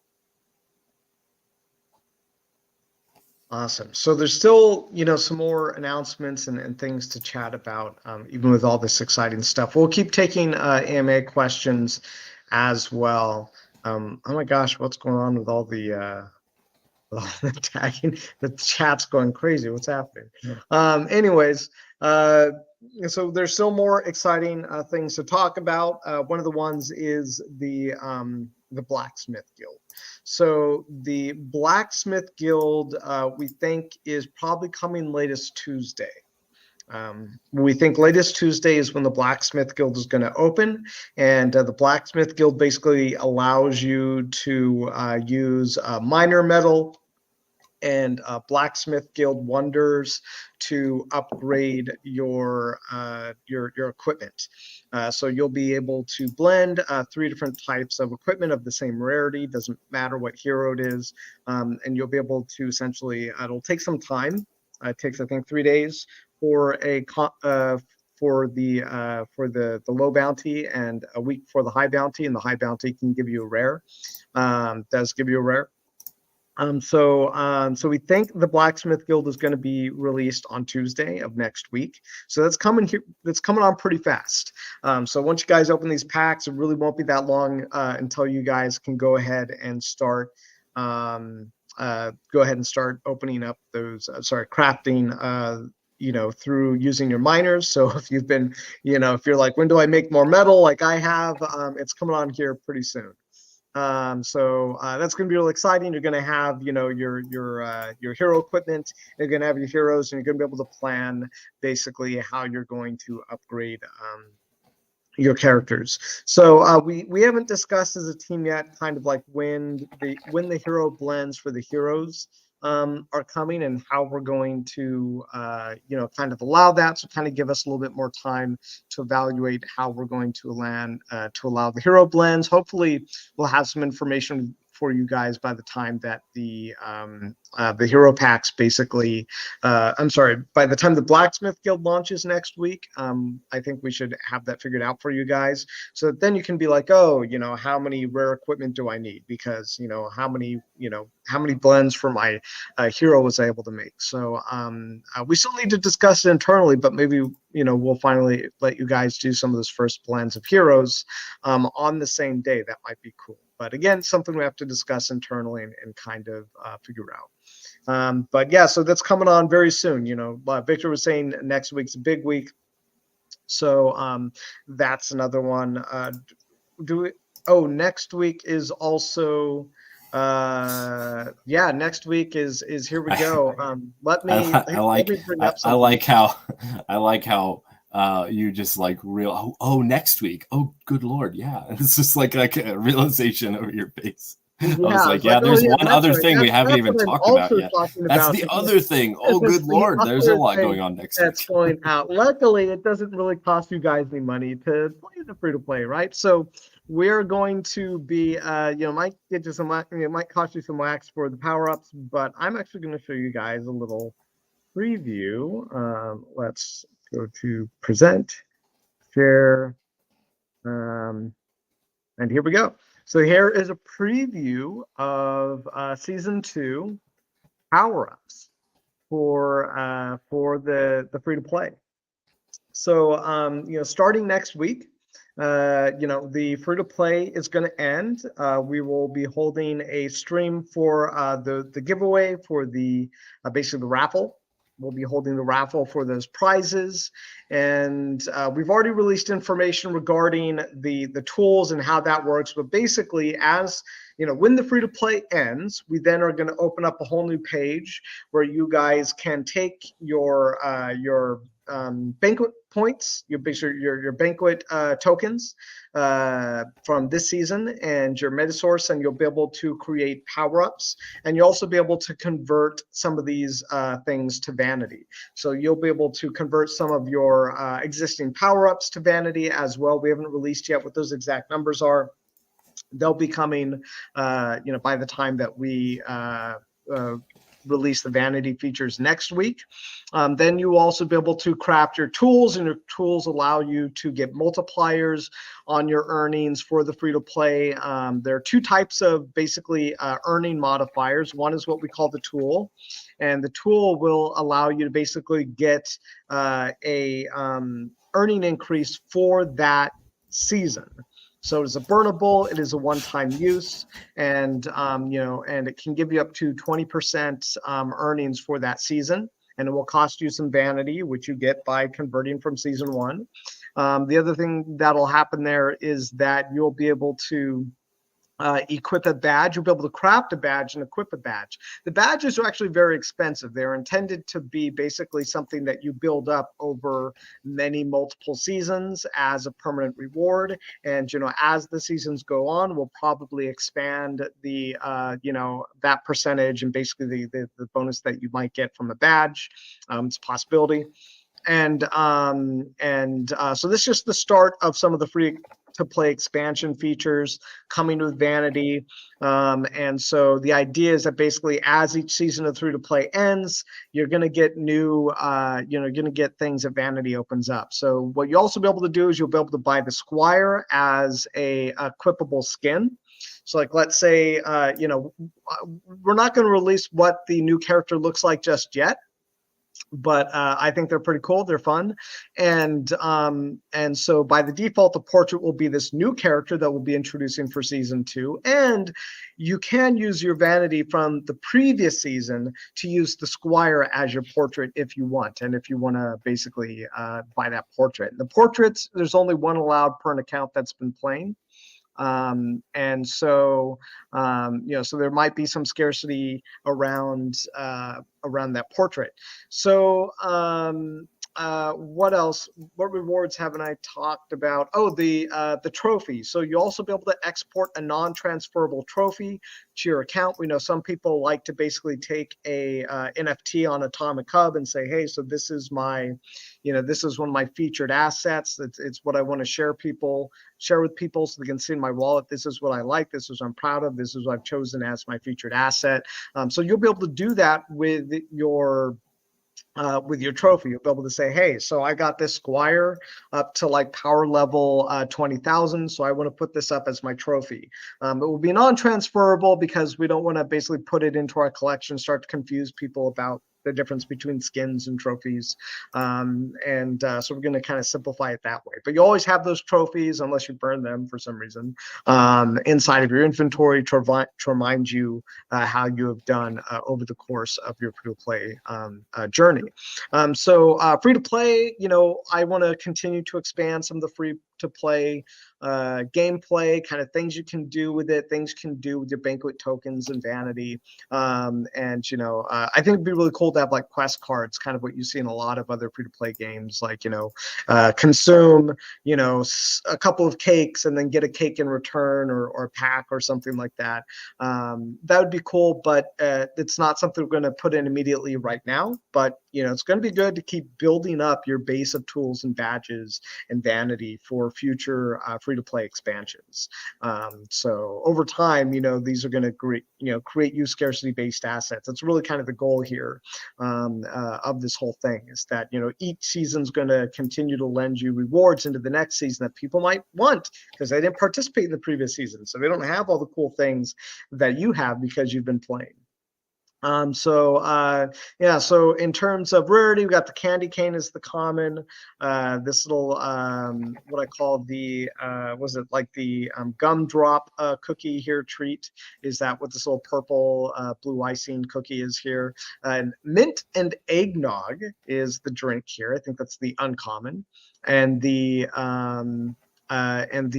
Awesome. So there's still, some more announcements and things to chat about, even with all this exciting stuff. We'll keep taking AMA questions as well. Oh my gosh, what's going on with all the tagging? The chat's going crazy. What's happening? Anyways, so there's still more exciting things to talk about. One of the ones is the Blacksmith Guild. So the Blacksmith Guild, we think, is probably coming latest Tuesday. We think latest Tuesday is when the Blacksmith Guild is going to open, and the Blacksmith Guild basically allows you to use miner metal and Blacksmith Guild wonders to upgrade your equipment. So you'll be able to blend 3 different types of equipment of the same rarity. Doesn't matter what hero it is, and you'll be able to essentially. It'll take some time. It takes, I think, 3 days for for the low bounty, and a week for the high bounty. And the high bounty can give you a rare. Does give you a rare. So we think the Blacksmith Guild is going to be released on Tuesday of next week. So that's coming here. That's coming on pretty fast. So once you guys open these packs, it really won't be that long until you guys can go ahead and start. Go ahead and start opening up those. Crafting. Through using your miners. So if you've been, if you're like, when do I make more metal? Like I have, it's coming on here pretty soon. So that's going to be really exciting. You're going to have, your hero equipment. You're going to have your heroes, and you're going to be able to plan basically how you're going to upgrade your characters. So we haven't discussed as a team yet, kind of like when the hero blends for the heroes are coming and how we're going to kind of allow that. So kind of give us a little bit more time to evaluate how we're going to to allow the hero blends. Hopefully we'll have some information for you guys by the time that the hero packs basically by the time the Blacksmith Guild launches next week. I think we should have that figured out for you guys, so that then you can be like, oh, how many rare equipment do I need, because how many blends for my hero was I able to make. So we still need to discuss it internally, but maybe we'll finally let you guys do some of those first blends of heroes on the same day. That might be cool. But again, something we have to discuss internally and kind of figure out. But yeah, so that's coming on very soon. Victor was saying next week's a big week. So that's another one. Next week is also next week is here we go. Let me bring up something. I like how you just like next week. Oh, good Lord. Yeah. It's just like a realization over your face. Yeah, I was like, there's one other thing we haven't even talked about yet. That's the other thing. Oh, good Lord. There's a lot going on next week. That's going out. Luckily, it doesn't really cost you guys any money to play the free-to-play, right? So we're going to be, might get you some, it might cost you some wax for the power-ups, but I'm actually going to show you guys a little preview. Let's go to present, share, and here we go. So here is a preview of season 2 power-ups for the free-to-play. So starting next week, the free-to-play is going to end. We will be holding a stream for the giveaway for the basically the raffle. We'll be holding the raffle for those prizes, and we've already released information regarding the tools and how that works. But basically, as when the free-to-play ends, we then are going to open up a whole new page where you guys can take your banquet points, your banquet tokens from this season, and your Metasource, and you'll be able to create power-ups, and you'll also be able to convert some of these things to vanity. So you'll be able to convert some of your existing power-ups to vanity as well. We haven't released yet what those exact numbers are. They'll be coming by the time that we release the vanity features next week. Then you will also be able to craft your tools, and your tools allow you to get multipliers on your earnings for the free-to-play. There are 2 types of basically earning modifiers. One is what we call the tool, and the tool will allow you to basically get a earning increase for that season. So it is a burnable, it is a one-time use, and and it can give you up to 20% earnings for that season, and it will cost you some vanity, which you get by converting from season 1. The other thing that'll happen there is that you'll be able to equip a badge. You'll be able to craft a badge and equip a badge. The badges are actually very expensive. They're intended to be basically something that you build up over multiple seasons as a permanent reward. And as the seasons go on, we'll probably expand the that percentage and basically the bonus that you might get from a badge. It's a possibility. And so this is just the start of some of the free to play expansion features coming with Vanity. And so the idea is that basically as each season of free to play ends, you're going to get new, you're going to get things that Vanity opens up. So what you also be able to do is you'll be able to buy the Squire as a equipable skin. So like, let's say, we're not going to release what the new character looks like just yet, but I think they're pretty cool. They're fun. And so by the default, the portrait will be this new character that we'll be introducing for season 2. And you can use your Vanity from the previous season to use the Squire as your portrait if you want. And if you want to basically buy that portrait. The portraits, there's only one allowed per an account that's been playing. And so, so there might be some scarcity around that portrait. So, what else? What rewards haven't I talked about? Oh, the trophy. So you also be able to export a non-transferable trophy to your account. We know some people like to basically take a NFT on Atomic Hub and say, hey, so this is my, this is one of my featured assets. It's what I want to share with people so they can see in my wallet. This is what I like. This is what I'm proud of. This is what I've chosen as my featured asset. So you'll be able to do that with your trophy. You'll be able to say, hey, so I got this Squire up to like power level 20,000. So I want to put this up as my trophy. It will be non-transferable because we don't want to basically put it into our collection, start to confuse people about the difference between skins and trophies. So we're going to kind of simplify it that way. But you always have those trophies, unless you burn them for some reason, inside of your inventory to remind you how you have done over the course of your free-to-play journey. So free-to-play, I want to continue to expand some of the free-to-play gameplay, kind of things you can do with it, things you can do with your banquet tokens and Vanity. I think it'd be really cool to have like quest cards, kind of what you see in a lot of other free-to-play games, like, consume, a couple of cakes and then get a cake in return or a pack or something like that. That would be cool, but it's not something we're going to put in immediately right now. But, it's going to be good to keep building up your base of tools and badges and Vanity for future free-to-play expansions. So over time, these are going to create you scarcity-based assets. That's really kind of the goal here of this whole thing, is that, each season's going to continue to lend you rewards into the next season that people might want because they didn't participate in the previous season. So they don't have all the cool things that you have because you've been playing. So in terms of rarity, we got the candy cane as the common, this little, what I call the, gumdrop cookie here treat, is that what this little purple, blue icing cookie is here. And mint and eggnog is the drink here. I think that's the uncommon. And the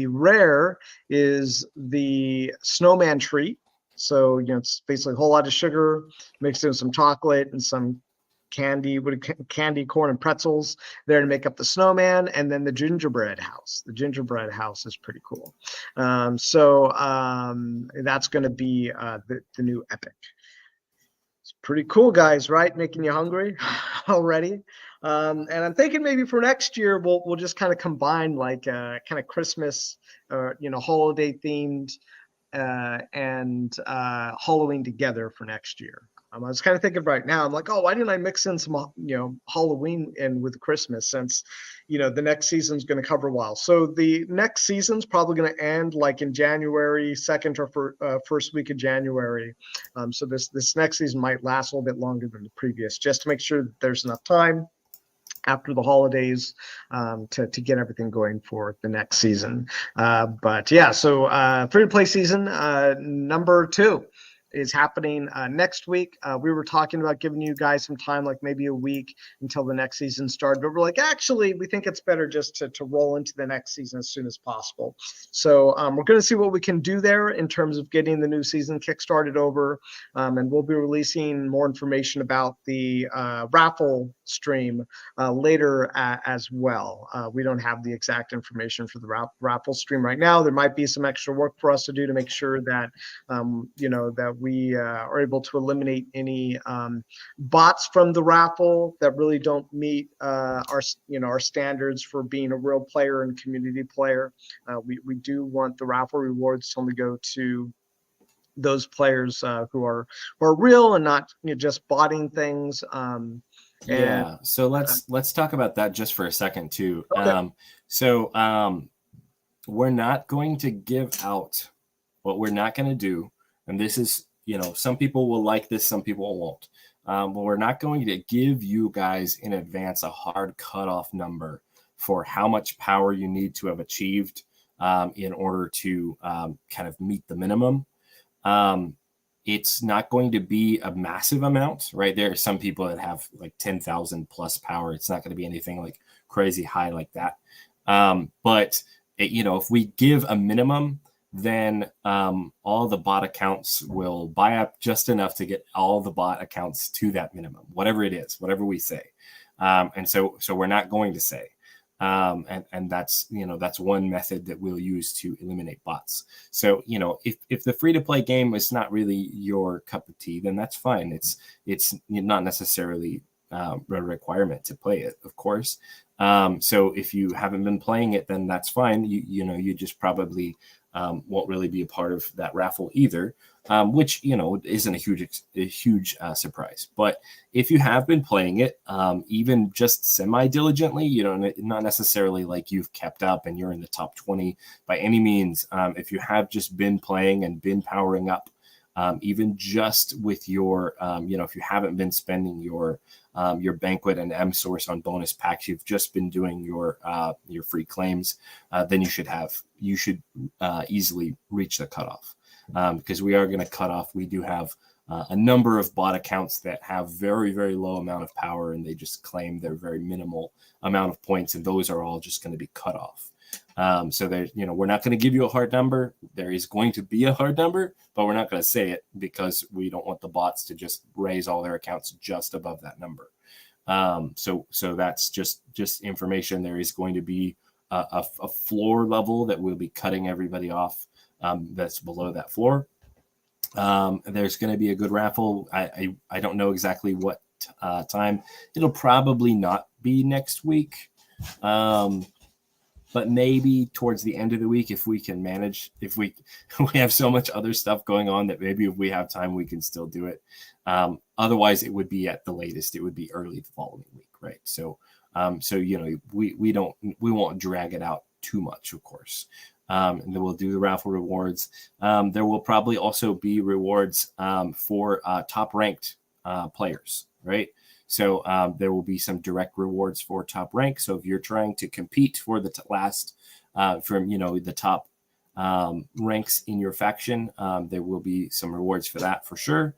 rare is the snowman treat. So, it's basically a whole lot of sugar mixed in with some chocolate and some candy, corn and pretzels there to make up the snowman. And then the gingerbread house. The gingerbread house is pretty cool. That's going to be the new epic. It's pretty cool, guys, right? Making you hungry already. And I'm thinking maybe for next year, we'll just kind of combine like kind of Christmas or, holiday themed and Halloween together for next year. I was kind of thinking right now, I'm like, oh, why didn't I mix in some, Halloween in with Christmas, since, the next season's going to cover a while. So the next season's probably going to end like in January 2nd or first week of January. So this next season might last a little bit longer than the previous, just to make sure that there's enough time after the holidays to get everything going for the next season. So free-to-play season number 2 is happening next week. We were talking about giving you guys some time, like maybe a week until the next season started, but we're like, actually, we think it's better just to roll into the next season as soon as possible. So we're going to see what we can do there in terms of getting the new season kickstarted over, and we'll be releasing more information about the raffle stream later as well. We don't have the exact information for the raffle stream right now. There might be some extra work for us to do to make sure that that we are able to eliminate any bots from the raffle that really don't meet our standards for being a real player and community player. We do want the raffle rewards to only go to those players who are real and not just botting things. Yeah. So let's talk about that just for a second too. Okay. We're not going to give out what we're not going to do. And this is, some people will like this, some people won't. But we're not going to give you guys in advance a hard cutoff number for how much power you need to have achieved in order to kind of meet the minimum. It's not going to be a massive amount, right? There are some people that have like 10,000 plus power. It's not going to be anything like crazy high like that. But if we give a minimum, then all the bot accounts will buy up just enough to get all the bot accounts to that minimum, whatever it is, whatever we say. And so we're not going to say. And that's one method that we'll use to eliminate bots. So, if the free-to-play game is not really your cup of tea, then that's fine. It's not necessarily a requirement to play it, of course. So if you haven't been playing it, then that's fine. You just probably won't really be a part of that raffle either, which isn't a huge surprise. But if you have been playing it, even just semi-diligently, not necessarily like you've kept up and you're in the top 20 by any means. If you have just been playing and been powering up, even just with your, if you haven't been spending your banquet and Metasource on bonus packs, you've just been doing your free claims, then you should easily reach the cutoff, because we are going to cut off. We do have a number of bot accounts that have very, very low amount of power, and they just claim their very minimal amount of points, and those are all just going to be cut off. So there, we're not going to give you a hard number. There is going to be a hard number, but we're not going to say it because we don't want the bots to just raise all their accounts just above that number. So that's just information. There is going to be a floor level that we'll be cutting everybody off. That's below that floor. There's going to be a good raffle. I don't know exactly what time. It'll probably not be next week. But maybe towards the end of the week, if we can manage, if we have so much other stuff going on that maybe if we have time, we can still do it. Otherwise, it would be at the latest. It would be early the following week, right? So we won't drag it out too much, of course. And then we'll do the raffle rewards. There will probably also be rewards for top ranked players, right? So there will be some direct rewards for top rank. So if you're trying to compete for the last from the top ranks in your faction, there will be some rewards for that for sure.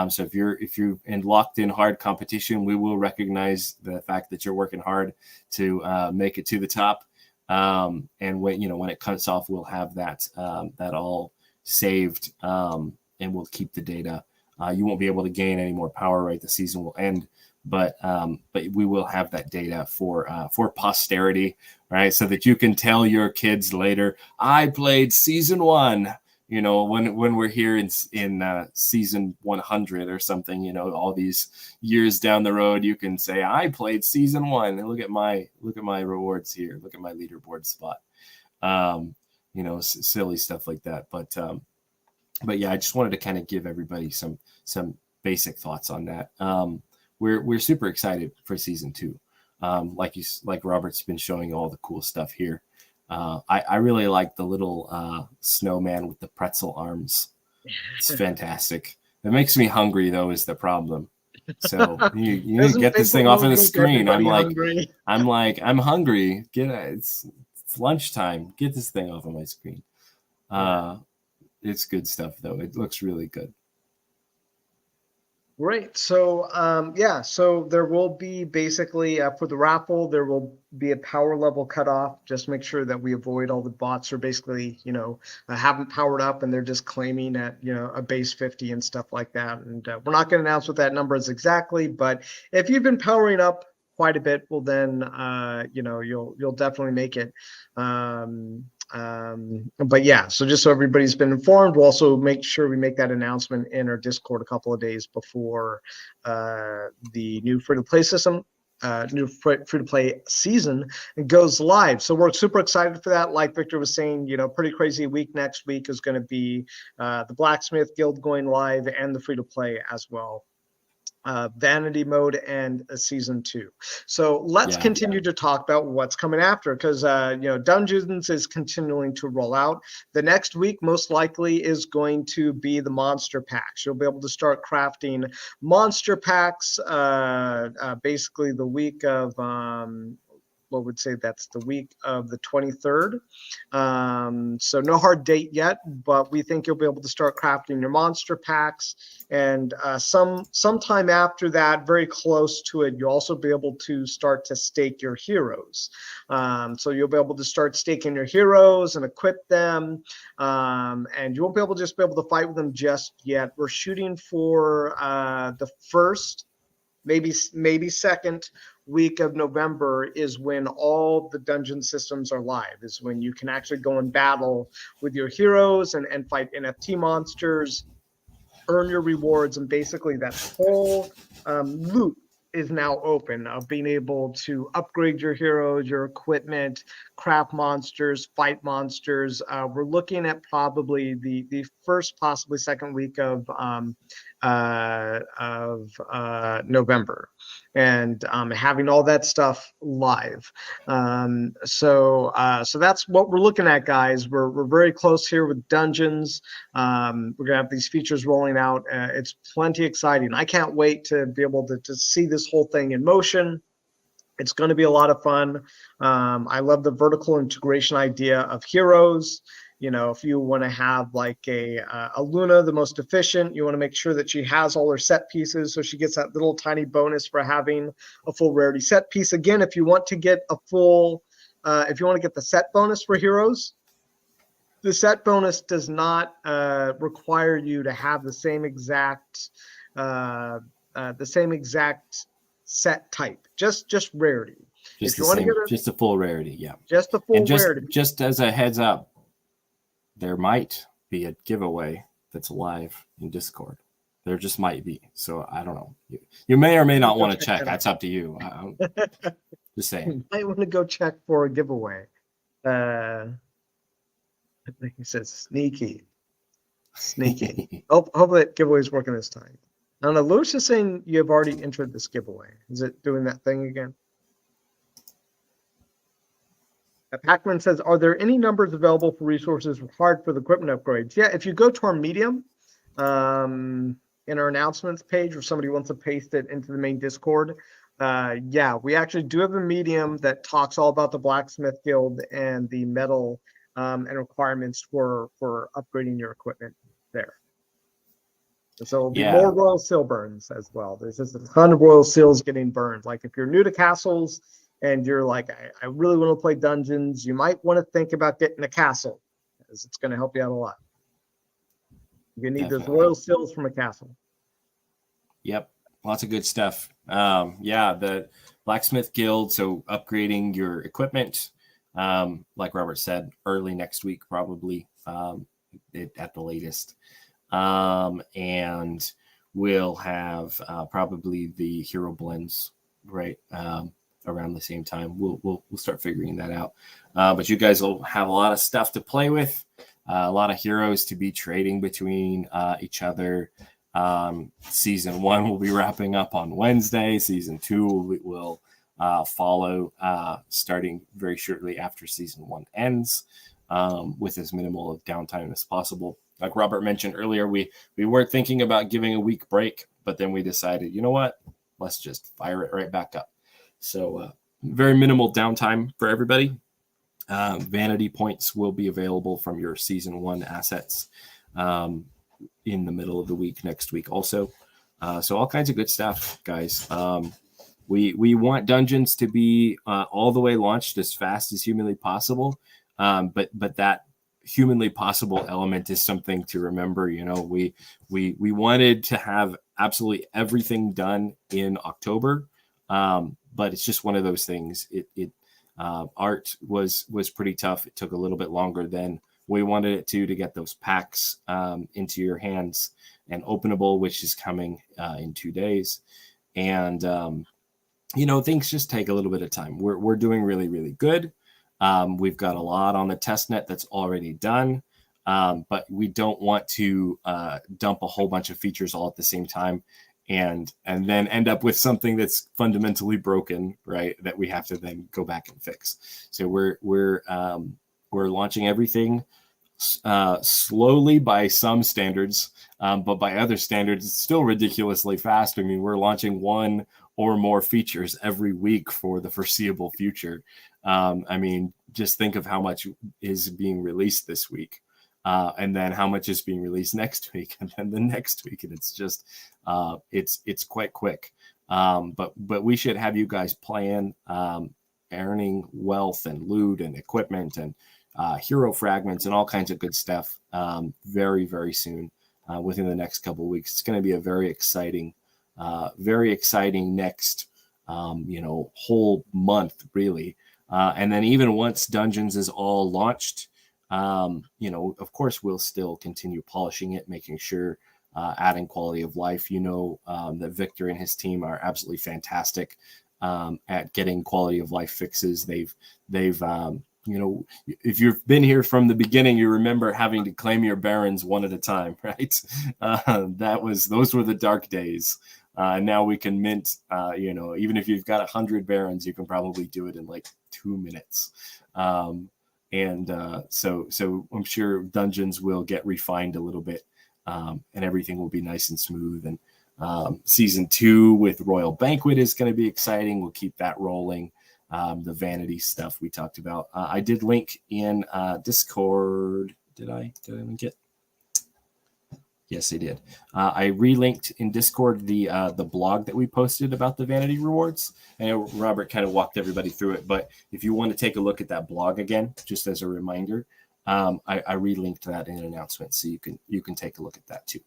So if you're in locked in hard competition, we will recognize the fact that you're working hard to make it to the top. And when it cuts off, we'll have that all saved, and we'll keep the data. You won't be able to gain any more power, right? The season will end. But we will have that data for posterity, right? So that you can tell your kids later, I played season 1, when we're here in season 100 or something, all these years down the road, you can say, I played season 1 and look at my rewards here. Look at my leaderboard spot. Silly stuff like that. But yeah, I just wanted to kind of give everybody some basic thoughts on that. We're super excited for season 2. Like Robert's been showing all the cool stuff here. I really like the little snowman with the pretzel arms. It's fantastic. It makes me hungry though, is the problem. So you need to get this thing off of the screen. I'm hungry. It's lunchtime. Get this thing off of my screen. It's good stuff though. It looks really good. Great. So, so there will be basically for the raffle, there will be a power level cutoff. Just make sure that we avoid all the bots who are basically, haven't powered up and they're just claiming at, a base 50 and stuff like that. And we're not going to announce what that number is exactly, but if you've been powering up quite a bit, well then, you'll definitely make it. But yeah, so just so everybody's been informed, we'll also make sure we make that announcement in our Discord a couple of days before the new free-to-play system, new free-to-play season goes live. So we're super excited for that. Like Victor was saying, pretty crazy week next week is going to be the Blacksmith Guild going live and the free-to-play as well. Vanity mode and season 2. So let's continue to talk about what's coming after, because Dungeons is continuing to roll out. The next week most likely is going to be the monster packs. You'll be able to start crafting monster packs basically the week of what would say that's the week of the 23rd. So no hard date yet, but we think you'll be able to start crafting your monster packs. And sometime after that, very close to it, you'll also be able to start to stake your heroes. So you'll be able to start staking your heroes and equip them. And you won't be able to just be able to fight with them just yet. We're shooting for the first, maybe second week of November is when all the dungeon systems are live, is when you can actually go and battle with your heroes and fight NFT monsters, earn your rewards, and basically that whole loop is now open of being able to upgrade your heroes, your equipment, craft monsters, fight monsters. We're looking at probably the first, possibly second week of November, and having all that stuff live. So that's what we're looking at, guys. We're very close here with Dungeons. We're gonna have these features rolling out. It's plenty exciting. I can't wait to be able to see this whole thing in motion. It's going to be a lot of fun. I love the vertical integration idea of heroes. If you want to have like a Luna, the most efficient, you want to make sure that she has all her set pieces, so she gets that little tiny bonus for having a full rarity set piece. Again, if you want to get a full, if you want to get the set bonus for heroes, the set bonus does not require you to have the same exact set type, just rarity. Just if you want to get just a full rarity, yeah. Just a full rarity. Just as a heads up, there might be a giveaway that's live in Discord. There just might be. So I don't know. You may or may not want to check. That's up to you. Just saying. You might want to go check for a giveaway. I think he says sneaky. Hopefully that giveaway is working this time. I don't know. Lewis is saying you have already entered this giveaway. Is it doing that thing again? Pac-Man says, are there any numbers available for resources required for the equipment upgrades? Yeah, if you go to our Medium in our announcements page, or somebody wants to paste it into the main Discord, yeah, we actually do have a Medium that talks all about the Blacksmith Guild and the metal and requirements for upgrading your equipment there. So there'll be more Royal Seal burns as well. There's just a ton of Royal Seals getting burned. Like if you're new to castles and you're like, I really want to play Dungeons, you might want to think about getting a castle, because it's going to help you out a lot. You need those Royal Seals from a castle. Yep, lots of good stuff. The Blacksmith Guild, so upgrading your equipment, like Robert said, early next week probably, at the latest. And we'll have probably the hero blends right around the same time. We'll start figuring that out. But you guys will have a lot of stuff to play with, a lot of heroes to be trading between each other. Season 1 will be wrapping up on Wednesday. Season 2 will follow starting very shortly after Season 1 ends, with as minimal of downtime as possible. Like Robert mentioned earlier, we weren't thinking about giving a week break, but then we decided, you know what? Let's just fire it right back up. So very minimal downtime for everybody. Vanity points will be available from your Season 1 assets in the middle of the week next week also. So all kinds of good stuff, guys. We want Dungeons to be all the way launched as fast as humanly possible. But that humanly possible element is something to remember. We wanted to have absolutely everything done in October, but it's just one of those things. Art was pretty tough. It took a little bit longer than we wanted it to get those packs into your hands and openable, which is coming in 2 days. And things just take a little bit of time. We're doing really, really good. We've got a lot on the test net that's already done, but we don't want to dump a whole bunch of features all at the same time and then end up with something that's fundamentally broken, right? That we have to then go back and fix. So we're launching everything slowly by some standards, but by other standards, it's still ridiculously fast. I mean, we're launching one or more features every week for the foreseeable future. I mean, just think of how much is being released this week, and then how much is being released next week, and then the next week, and it's just it's quite quick. But we should have you guys playing, earning wealth and loot and equipment and hero fragments and all kinds of good stuff very, very soon, within the next couple of weeks. It's going to be a very exciting next whole month, really. And then even once Dungeons is all launched, of course we'll still continue polishing it, making sure adding quality of life. That Victor and his team are absolutely fantastic at getting quality of life fixes. They've if you've been here from the beginning, you remember having to claim your barons one at a time, right? Those were the dark days. Now we can mint, even if you've got 100 barons, you can probably do it in like 2 minutes. So I'm sure Dungeons will get refined a little bit, and everything will be nice and smooth. And season 2 with Royal Banquet is going to be exciting. We'll keep that rolling. The vanity stuff we talked about. I did link in Discord. Did I link it? Yes, I did. I relinked in Discord the blog that we posted about the vanity rewards. I know Robert kind of walked everybody through it, but if you want to take a look at that blog again, just as a reminder, I relinked that in an announcement, so you can take a look at that too.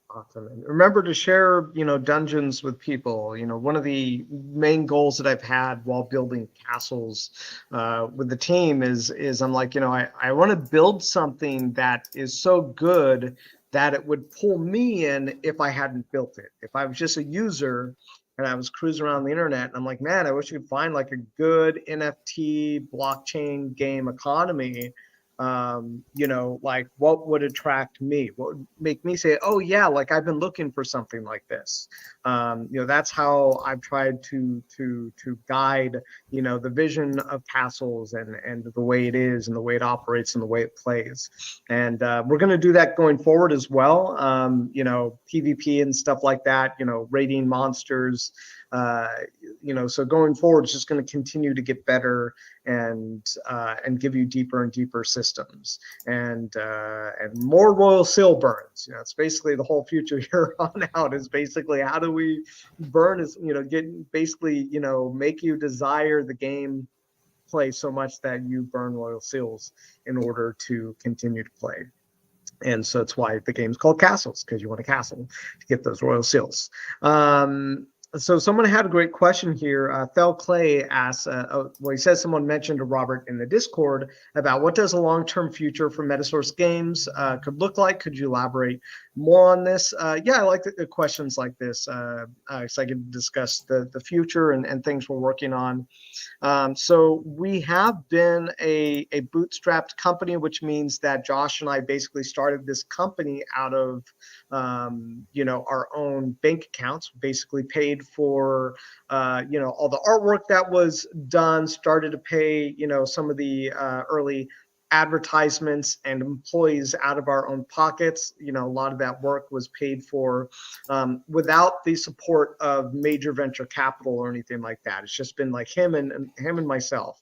Awesome. And remember to share, Dungeons with people. One of the main goals that I've had while building castles with the team is I'm like, I want to build something that is so good that it would pull me in if I hadn't built it. If I was just a user and I was cruising around the internet and I'm like, man, I wish you could find like a good NFT blockchain game economy. Like what would attract me? What would make me say, oh yeah, like I've been looking for something like this. That's how I've tried to guide, the vision of castles and the way it is and the way it operates and the way it plays. And we're going to do that going forward as well. PvP and stuff like that, raiding monsters. So going forward, it's just going to continue to get better and give you deeper and deeper systems and more royal seal burns. It's basically the whole future here on out is basically how do we burn is make you desire the game play so much that you burn royal seals in order to continue to play. And so it's why the game's called Castles, because you want a castle to get those royal seals. So someone had a great question here. Fel Clay asks, he says someone mentioned to Robert in the Discord about what does a long-term future for Metasource games could look like. Could you elaborate more on this? Yeah, I like the questions like this, so I can discuss the future and things we're working on. So we have been a bootstrapped company, which means that Josh and I basically started this company out of our own bank accounts, basically paid for all the artwork that was done, started to pay some of the early advertisements and employees out of our own pockets. A lot of that work was paid for without the support of major venture capital or anything like that. It's just been like him and myself.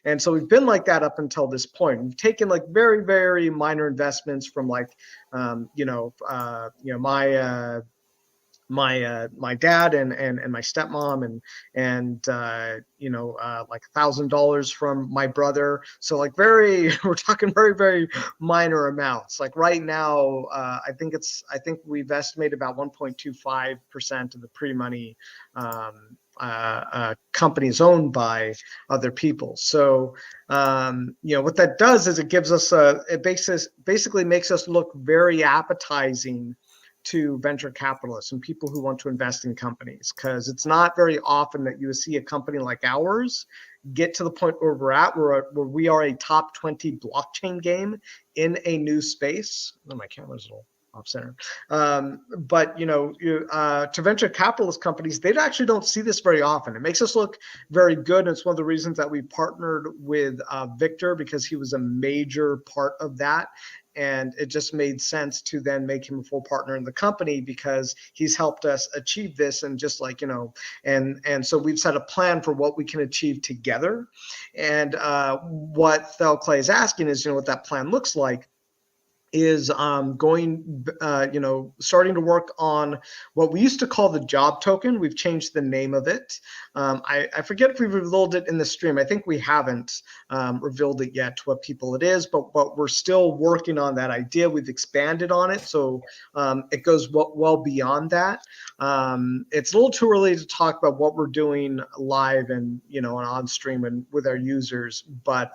And so we've been like that up until this point. We've taken like very, very minor investments from like, my dad and my stepmom and like $1,000 from my brother. So like we're talking very, very minor amounts. Like right now, I think we've estimated about 1.25% of the pre-money companies owned by other people. So what that does is it gives us basically makes us look very appetizing to venture capitalists and people who want to invest in companies, because it's not very often that you see a company like ours get to the point where we're at, where we are a top 20 blockchain game in a new space. Oh, my camera's a little off center. But to venture capitalist companies, they actually don't see this very often. It makes us look very good. And it's one of the reasons that we partnered with Victor, because he was a major part of that. And it just made sense to then make him a full partner in the company, because he's helped us achieve this. And just like, and so we've set a plan for what we can achieve together. And what Thel Clay is asking is, what that plan looks like is starting to work on what we used to call the job token. We've changed the name of it. I forget if we've revealed it in the stream. I think we haven't revealed it yet to what people it is, but we're still working on that idea. We've expanded on it, so it goes well beyond that. It's a little too early to talk about what we're doing live and on stream and with our users, but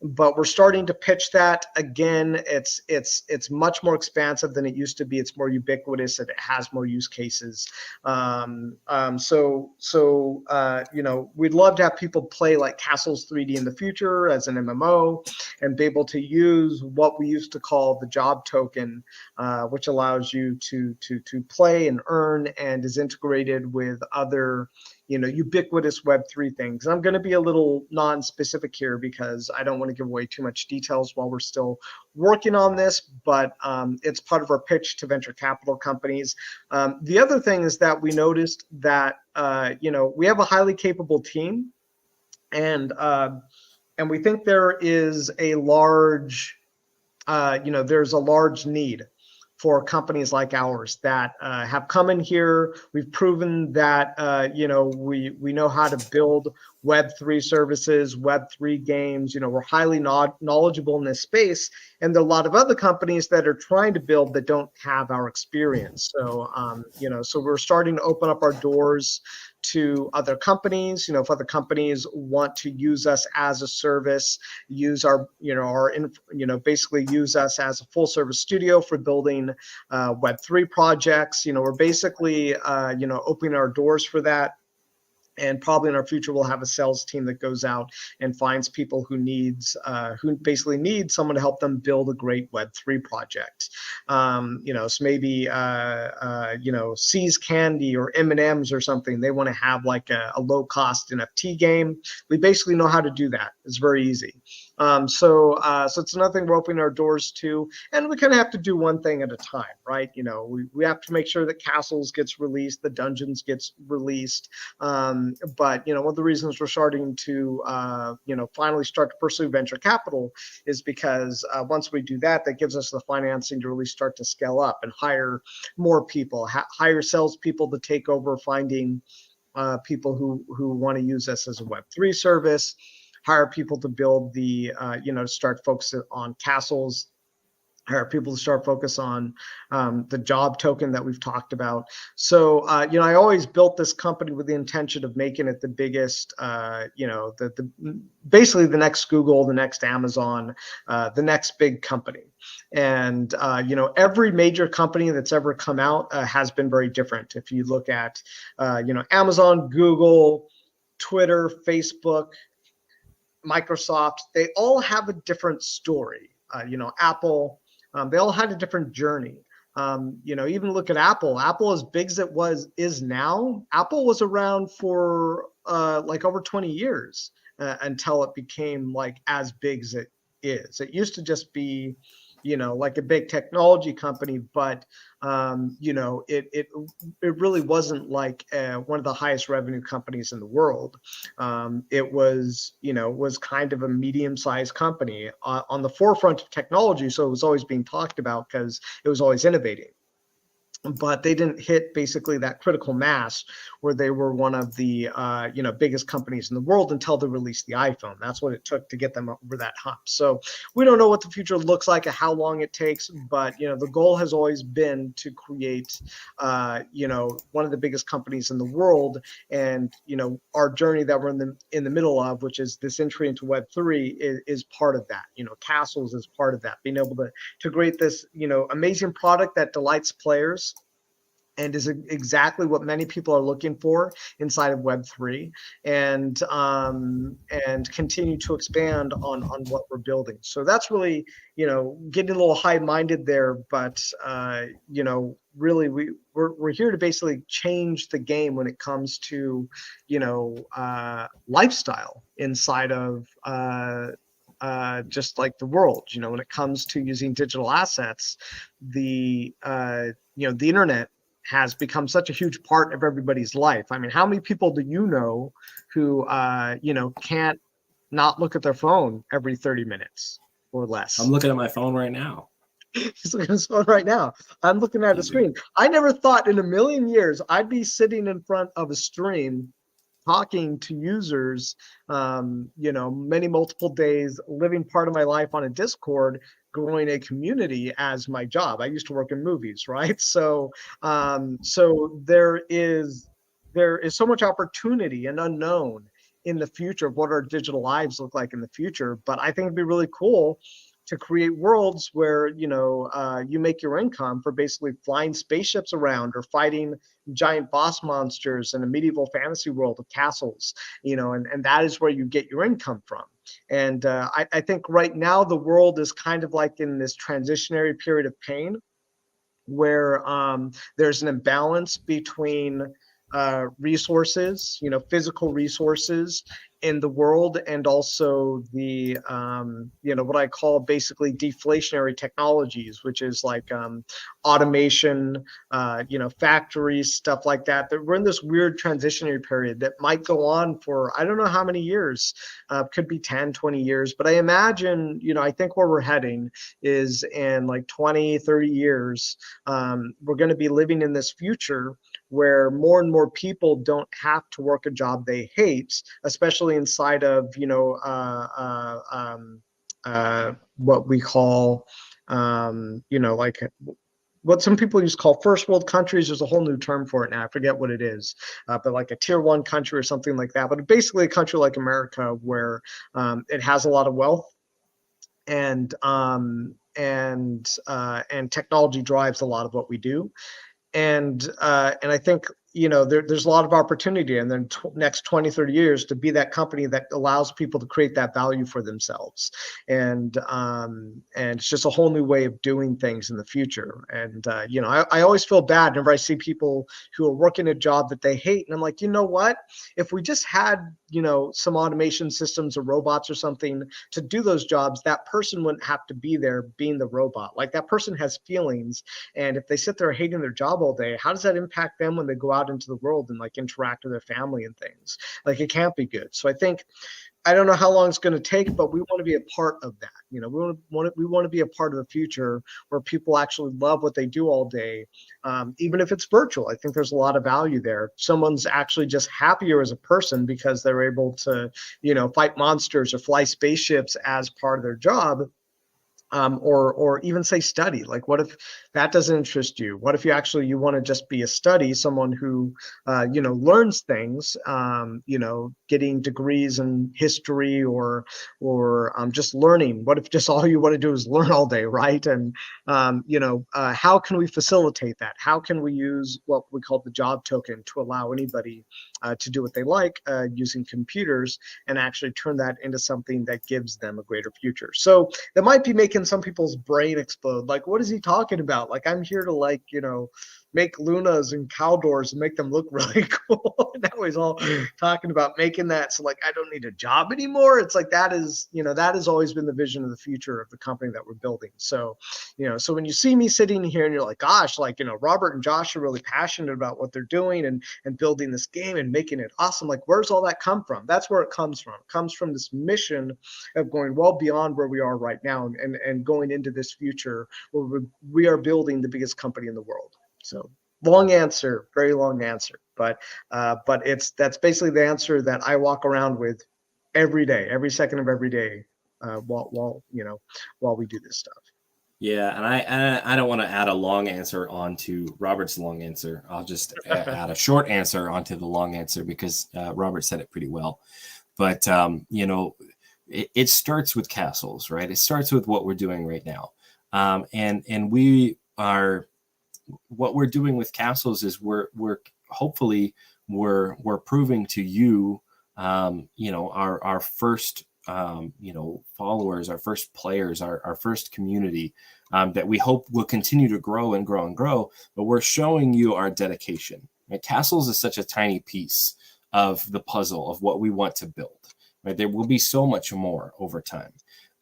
we're starting to pitch that again. It's much more expansive than it used to be. It's more ubiquitous and it has more use cases. We'd love to have people play like Castles 3D in the future as an MMO and be able to use what we used to call the job token, which allows you to play and earn and is integrated with other ubiquitous Web3 things. I'm going to be a little non-specific here because I don't want to give away too much details while we're still working on this, but it's part of our pitch to venture capital companies. The other thing is that we noticed that we have a highly capable team, and we think there is a large there's a large need for companies like ours that have come in here. We've proven that we know how to build Web3 services, Web3 games. We're highly knowledgeable in this space, and there are a lot of other companies that are trying to build that don't have our experience. So so we're starting to open up our doors to other companies. If other companies want to use us as a service, use our basically use us as a full service studio for building Web3 projects. We're basically opening our doors for that. And probably in our future, we'll have a sales team that goes out and finds people who basically need someone to help them build a great Web3 project. So maybe C's Candy or M&M's or something. They want to have like a low cost NFT game. We basically know how to do that. It's very easy. So it's another thing we're opening our doors to, and we kind of have to do one thing at a time, right? We have to make sure that Castles gets released, the Dungeons gets released. But one of the reasons we're starting to finally start to pursue venture capital is because once we do that, that gives us the financing to really start to scale up and hire more people, hire salespeople to take over finding people who want to use us as a Web3 service, hire people to build the start focusing on Castles, hire people to start focus on the job token that we've talked about. So I always built this company with the intention of making it the biggest, basically the next Google, the next Amazon, the next big company. And every major company that's ever come out has been very different. If you look at Amazon, Google, Twitter, Facebook, Microsoft, they all have a different story. Apple, they all had a different journey. Even look at Apple. Apple, as big as it is now, Apple was around for like over 20 years until it became like as big as it is. It used to just be like a big technology company, but it really wasn't like one of the highest revenue companies in the world. It was kind of a medium-sized company on the forefront of technology, so it was always being talked about because it was always innovating. but they didn't hit basically that critical mass where they were one of the biggest companies in the world until they released the iPhone. That's what it took to get them over that hump. So we don't know what the future looks like or how long it takes, but the goal has always been to create one of the biggest companies in the world. And our journey that we're in the middle of, which is this entry into Web3, is part of that. Castles is part of that, being able to create this amazing product that delights players and is exactly what many people are looking for inside of Web3, and continue to expand on what we're building. So that's really getting a little high-minded there, but really we're here to basically change the game when it comes to lifestyle inside of just like the world. When it comes to using digital assets, the internet has become such a huge part of everybody's life. I mean, how many people do you know who can't not look at their phone every 30 minutes or less? I'm looking at my phone right now. He's looking at his phone right now. I'm looking at a screen. I never thought in a million years I'd be sitting in front of a stream talking to users, many multiple days, living part of my life on a Discord, growing a community as my job. I used to work in movies, right? So there is so much opportunity and unknown in the future of what our digital lives look like in the future. But I think it'd be really cool to create worlds where you make your income for basically flying spaceships around or fighting giant boss monsters in a medieval fantasy world of castles, and that is where you get your income from. And I think right now the world is kind of like in this transitionary period of pain where there's an imbalance between resources, physical resources in the world, and also the what I call basically deflationary technologies, which is like automation, factories, stuff like that. That we're in this weird transitionary period that might go on for I don't know how many years, could be 10, 20 years, but I imagine, I think where we're heading is in like 20, 30 years, we're going to be living in this future where more and more people don't have to work a job they hate, especially inside of what we call like what some people used to call first world countries. There's a whole new term for it now. I forget what it is, but like a tier 1 country or something like that. But basically a country like America where it has a lot of wealth and technology drives a lot of what we do. And I think there's a lot of opportunity in the next 20, 30 years to be that company that allows people to create that value for themselves. And it's just a whole new way of doing things in the future. And I always feel bad whenever I see people who are working a job that they hate, and I'm like, you know what, if we just had some automation systems or robots or something to do those jobs, that person wouldn't have to be there being the robot. Like, that person has feelings, and if they sit there hating their job all day, how does that impact them when they go out into the world and like interact with their family and things? Like, it can't be good. So I think, I don't know how long it's going to take, but we want to be a part of that. We want to be a part of the future where people actually love what they do all day, even if it's virtual. I think there's a lot of value there. Someone's actually just happier as a person because they're able to, fight monsters or fly spaceships as part of their job. Or even say study. Like, what if that doesn't interest you? What if you want to just be a study, someone who learns things, getting degrees in history or just learning? What if just all you want to do is learn all day, right? And how can we facilitate that? How can we use what we call the job token to allow anybody to do what they like using computers and actually turn that into something that gives them a greater future? So that might be making some people's brain explode. Like, what is he talking about? Like, I'm here to make Lunas and Caldors and make them look really cool. Now he's all talking about making that so like I don't need a job anymore. It's like that has always been the vision of the future of the company that we're building. So so when you see me sitting here and you're like, gosh, Robert and Josh are really passionate about what they're doing and building this game and making it awesome. Like, where's all that come from? That's where it comes from. It comes from this mission of going well beyond where we are right now and going into this future where we are building the biggest company in the world. So long answer, very long answer, but that's basically the answer that I walk around with every day, every second of every day, while we do this stuff. Yeah, and I don't want to add a long answer onto Robert's long answer. I'll just add a short answer onto the long answer because Robert said it pretty well. But it starts with castles, right? It starts with what we're doing right now, and we are what we're doing with castles is we're hopefully we're proving to you, our first followers, our first players, our first community, that we hope will continue to grow and grow and grow. But we're showing you our dedication. Right? Castles is such a tiny piece of the puzzle of what we want to build. Right? There will be so much more over time,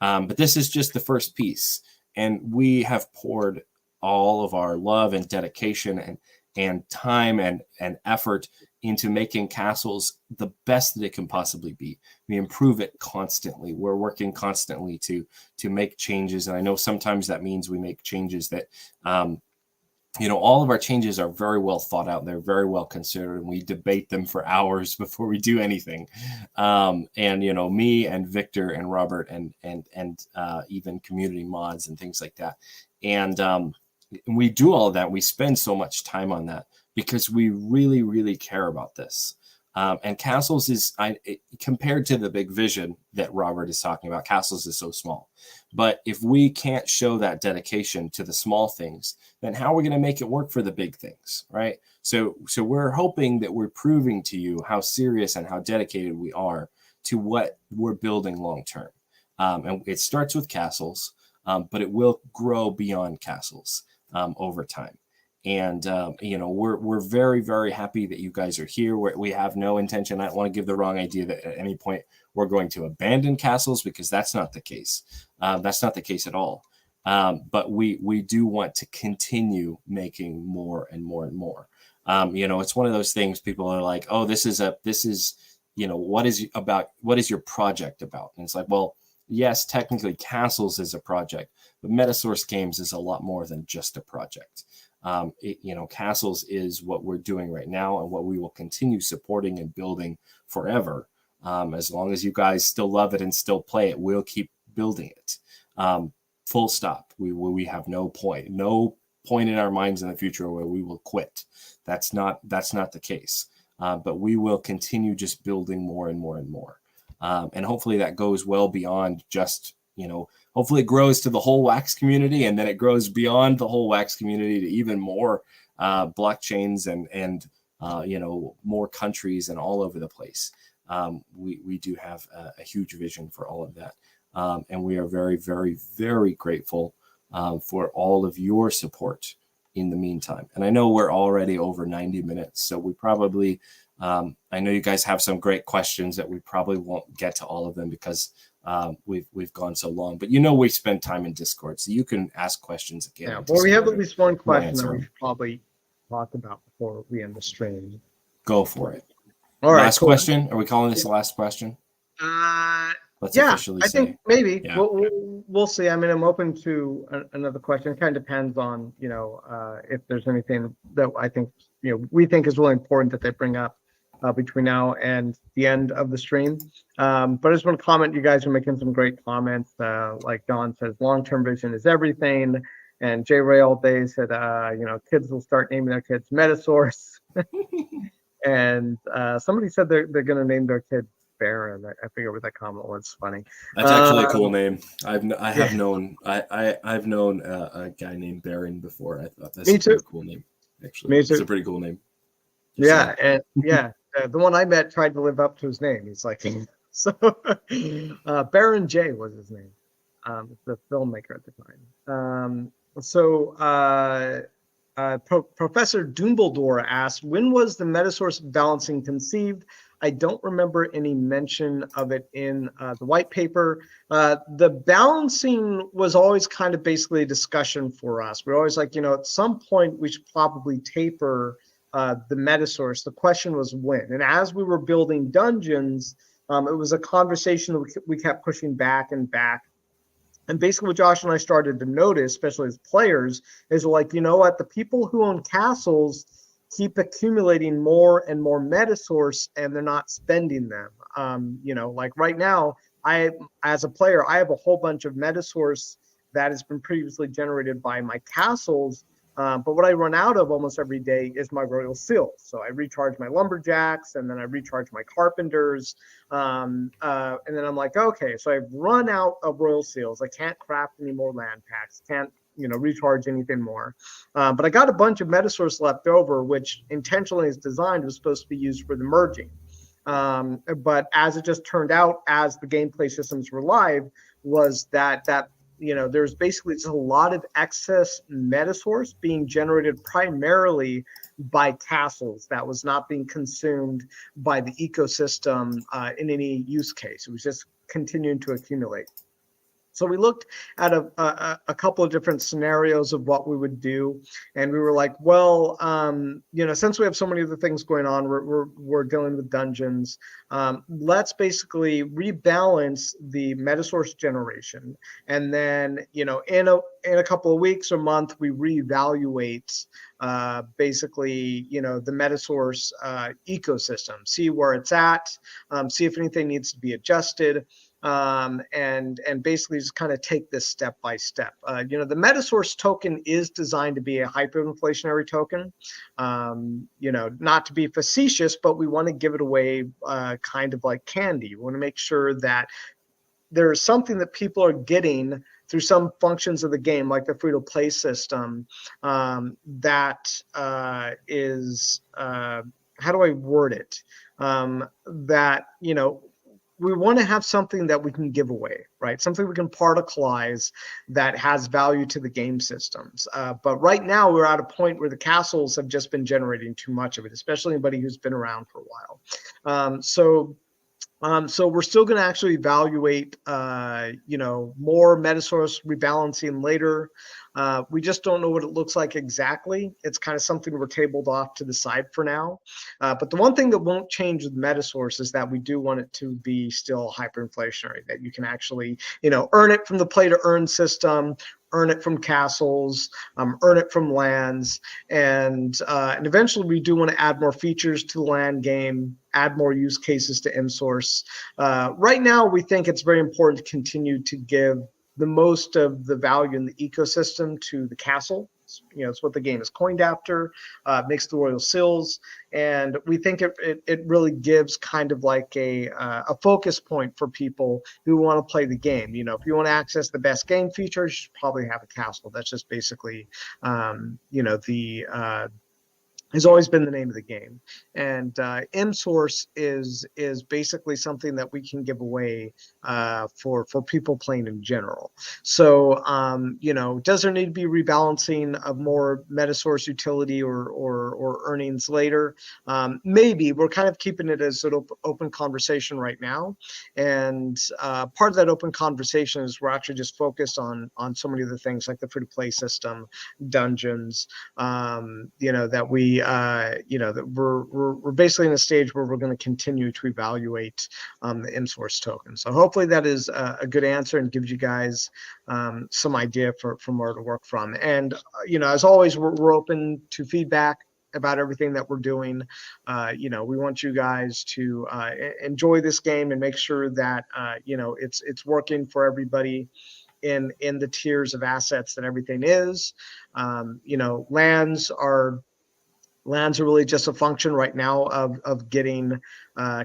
but this is just the first piece, and we have poured all of our love and dedication and time and effort into making castles the best that it can possibly be. We improve it constantly. We're working constantly to make changes. And I know sometimes that means we make changes that, all of our changes are very well thought out. They're very well considered, and we debate them for hours before we do anything. Me and Victor and Robert and even community mods and things like that. And we do all of that. We spend so much time on that because we really, really care about this. And Castles is, compared to the big vision that Robert is talking about, Castles is so small. But if we can't show that dedication to the small things, then how are we going to make it work for the big things, right? So we're hoping that we're proving to you how serious and how dedicated we are to what we're building long term. And it starts with Castles, but it will grow beyond Castles over time. And we're very, very happy that you guys are here. We have no intention. I don't want to give the wrong idea that at any point we're going to abandon Castles, because that's not the case. That's not the case at all. But we do want to continue making more and more and more. It's one of those things. People are like, oh, what is your project about? And it's like, well, yes, technically Castles is a project, but Metasource Games is a lot more than just a project. Castles is what we're doing right now and what we will continue supporting and building forever. As long as you guys still love it and still play it, we'll keep building it. Full stop. We have no point in our minds in the future where we will quit. That's not the case. But we will continue just building more and more and more. And hopefully that goes well beyond just, hopefully it grows to the whole Wax community, and then it grows beyond the whole Wax community to even more blockchains and more countries and all over the place. We do have a huge vision for all of that. And we are very, very, very grateful for all of your support in the meantime. And I know we're already over 90 minutes, so we probably, I know you guys have some great questions that we probably won't get to all of them because we've gone so long. But we spend time in Discord, so you can ask questions again. Yeah, well, we have at least one question that we should probably talk about before we end the stream. Go for it. All right. Last question? Are we calling this the last question? Let's officially say. I think maybe. Yeah. We'll see. I mean, I'm open to another question. It kind of depends on, if there's anything that I think, we think is really important that they bring up between now and the end of the stream. But I just want to comment, you guys are making some great comments. Like Don says, long-term vision is everything. And J. Ray all day said, kids will start naming their kids Metasource. And somebody said they're going to name their kid Baron. I figure what that comment was. Funny. That's actually a cool name. I've known a guy named Baron before. I thought that's a pretty cool name. Actually, it's a pretty cool name. The one I met tried to live up to his name. He's like, so Baron J was his name. The filmmaker at the time. Professor Dumbledore asked, when was the Metasource balancing conceived? I don't remember any mention of it in the white paper. The balancing was always kind of basically a discussion for us. We're always like, at some point we should probably taper the Metasource. The question was when. And as we were building dungeons, it was a conversation that we kept pushing back and back. And basically what Josh and I started to notice, especially as players, is like, you know what, the people who own castles keep accumulating more and more Metasource, and they're not spending them. Like right now, as a player, I have a whole bunch of Metasource that has been previously generated by my castles. But what I run out of almost every day is my royal seals. So I recharge my lumberjacks, and then I recharge my carpenters. And then I'm like, okay, so I've run out of royal seals. I can't craft any more land packs. Can't recharge anything more. But I got a bunch of Metasource left over, which intentionally is designed was supposed to be used for the merging. But as it just turned out, as the gameplay systems were live, was that there's basically just a lot of excess Metasource being generated primarily by castles that was not being consumed by the ecosystem in any use case. It was just continuing to accumulate. So we looked at a couple of different scenarios of what we would do, and we were like, well, since we have so many other things going on, we're dealing with dungeons. Let's basically rebalance the Metasource generation, and then in a couple of weeks or month, we reevaluate basically the Metasource ecosystem, see where it's at, see if anything needs to be adjusted. And basically just kind of take this step by step. The Metasource token is designed to be a hyperinflationary token. Not to be facetious, but we want to give it away kind of like candy. We want to make sure that there's something that people are getting through some functions of the game, like the free-to-play system, that is, how do I word it? That, we want to have something that we can give away, right? Something we can particleize that has value to the game systems. But right now we're at a point where the castles have just been generating too much of it, especially anybody who's been around for a while. So we're still going to actually evaluate, more Metasource rebalancing later. We just don't know what it looks like exactly. It's kind of something we're tabled off to the side for now. But the one thing that won't change with Metasource is that we do want it to be still hyperinflationary, that you can actually, earn it from the play to earn system, earn it from castles, earn it from lands, and eventually we do want to add more features to the land game, add more use cases to MSource. Right now, we think it's very important to continue to give the most of the value in the ecosystem to the castle. It's what the game is coined after, makes the royal seals, and we think it really gives kind of like a focus point for people who want to play the game. If you want to access the best game features, you should probably have a castle. That's just basically, has always been the name of the game. And MSource is basically something that we can give away for people playing in general. So, does there need to be rebalancing of more Metasource utility or earnings later? Maybe. We're kind of keeping it as an open conversation right now. And part of that open conversation is we're actually just focused on so many of the things like the free-to-play system, dungeons, that we that we're basically in a stage where we're going to continue to evaluate the MSource token. So hopefully that is a good answer and gives you guys some idea from where to work from. And as always, we're open to feedback about everything that we're doing. We want you guys to enjoy this game and make sure that it's working for everybody in the tiers of assets that everything is. Lands are really just a function right now of getting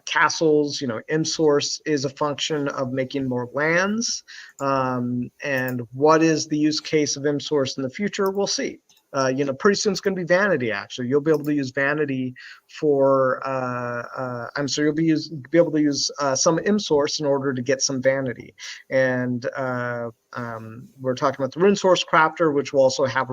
castles. MSource is a function of making more lands. And what is the use case of MSource in the future? We'll see. Pretty soon it's going to be vanity. Actually, you'll be able to use vanity for. You'll be able to use some MSource in order to get some vanity. And we're talking about the Rune Source Crafter, which will also have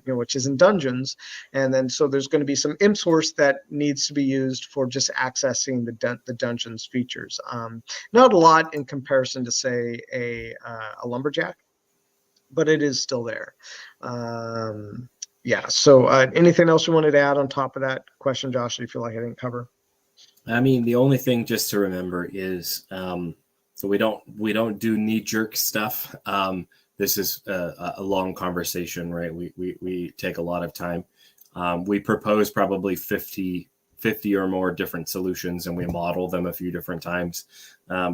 which is in dungeons. And then so there's going to be some MSource that needs to be used for just accessing the dungeons features. Not a lot in comparison to say a lumberjack, but it is still there. So anything else you wanted to add on top of that question, Josh, do you feel like I didn't cover? I mean, the only thing just to remember is So we don't do knee-jerk stuff. This is a long conversation, right? We take a lot of time. We propose probably 50 or more different solutions, and we model them a few different times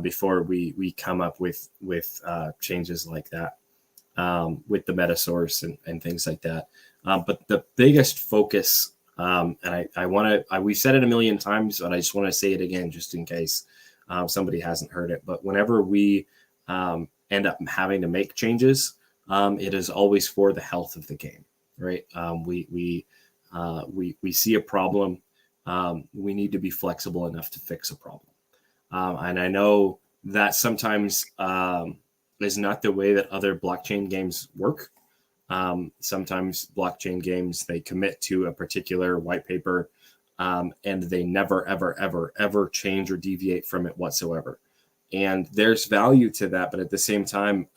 before we come up with changes like that with the Metasource and things like that. But the biggest focus, and I want to, we've said it a million times, but I just want to say it again just in case somebody hasn't heard it. But whenever we end up having to make changes, it is always for the health of the game, right? We see a problem. We need to be flexible enough to fix a problem. And I know that sometimes is not the way that other blockchain games work. Sometimes blockchain games, they commit to a particular white paper and they never, ever, ever, ever change or deviate from it whatsoever. And there's value to that. But at the same time,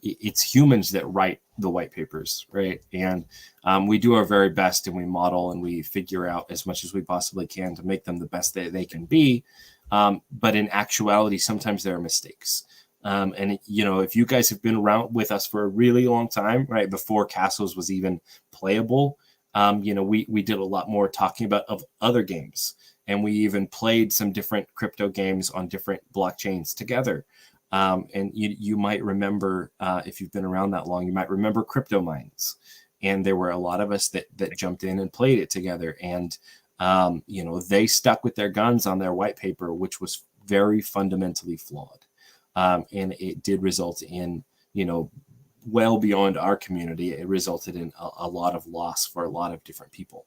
it's humans that write the white papers, right? And we do our very best, and we model and we figure out as much as we possibly can to make them the best that they can be. But in actuality, sometimes there are mistakes. And if you guys have been around with us for a really long time, right, before Castles was even playable, we did a lot more talking about of other games, and we even played some different crypto games on different blockchains together. And you might remember, if you've been around that long, you might remember crypto mines, and there were a lot of us that jumped in and played it together, and they stuck with their guns on their white paper, which was very fundamentally flawed. And it did result in, well beyond our community, it resulted in a lot of loss for a lot of different people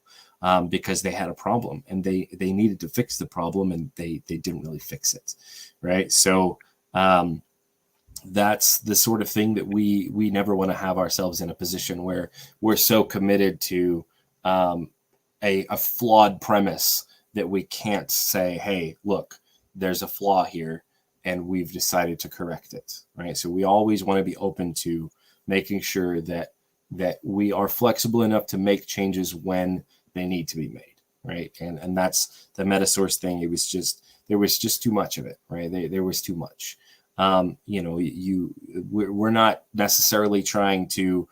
because they had a problem and they needed to fix the problem, and they didn't really fix it. Right. So that's the sort of thing that we never want to have ourselves in a position where we're so committed to a flawed premise that we can't say, hey, look, there's a flaw here, and we've decided to correct it, right? So we always want to be open to making sure that we are flexible enough to make changes when they need to be made, right? And that's the Metasource thing. It was just, there was just too much of it, right? There was too much. We're not necessarily trying to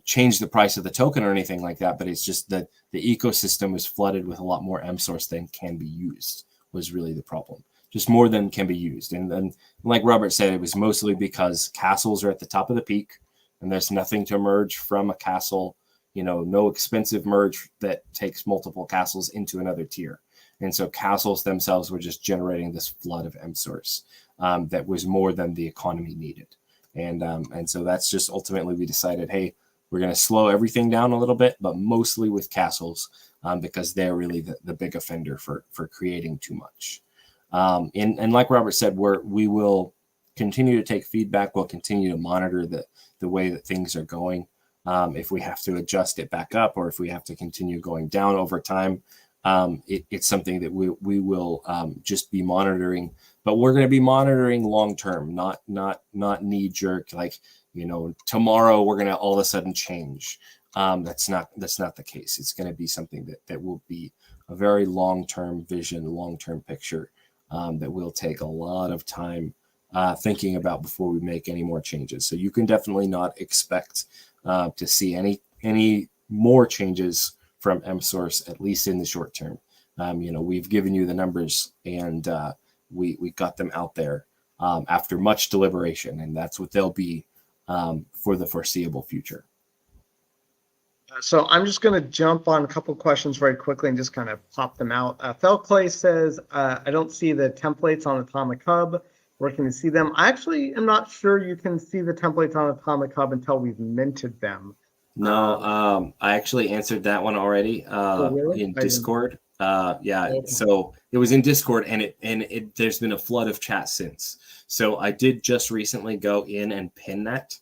change the price of the token or anything like that, but it's just that the ecosystem was flooded with a lot more M-Source than can be used was really the problem. Just more than can be used. And like Robert said, it was mostly because castles are at the top of the peak, and there's nothing to merge from a castle, no expensive merge that takes multiple castles into another tier. And so castles themselves were just generating this flood of M-Source that was more than the economy needed. And so that's just ultimately we decided, hey, we're going to slow everything down a little bit, but mostly with castles because they're really the big offender for creating too much. And like Robert said, we will continue to take feedback. We'll continue to monitor the way that things are going. If we have to adjust it back up, or if we have to continue going down over time, it's something that we will just be monitoring. But we're going to be monitoring long term, not knee jerk. Like tomorrow we're going to all of a sudden change. That's not the case. It's going to be something that will be a very long term vision, long term picture. That will take a lot of time thinking about before we make any more changes. So you can definitely not expect to see any more changes from M-Source, at least in the short term. We've given you the numbers, and we got them out there after much deliberation, and that's what they'll be for the foreseeable future. So I'm just going to jump on a couple questions very quickly and just kind of pop them out. Felclay says, I don't see the templates on Atomic Hub. Where can you see them? I actually am not sure you can see the templates on Atomic Hub until we've minted them. No, I actually answered that one already really? In Discord. Yeah, okay. So it was in Discord, and there's been a flood of chat since. So I did just recently go in and pin that.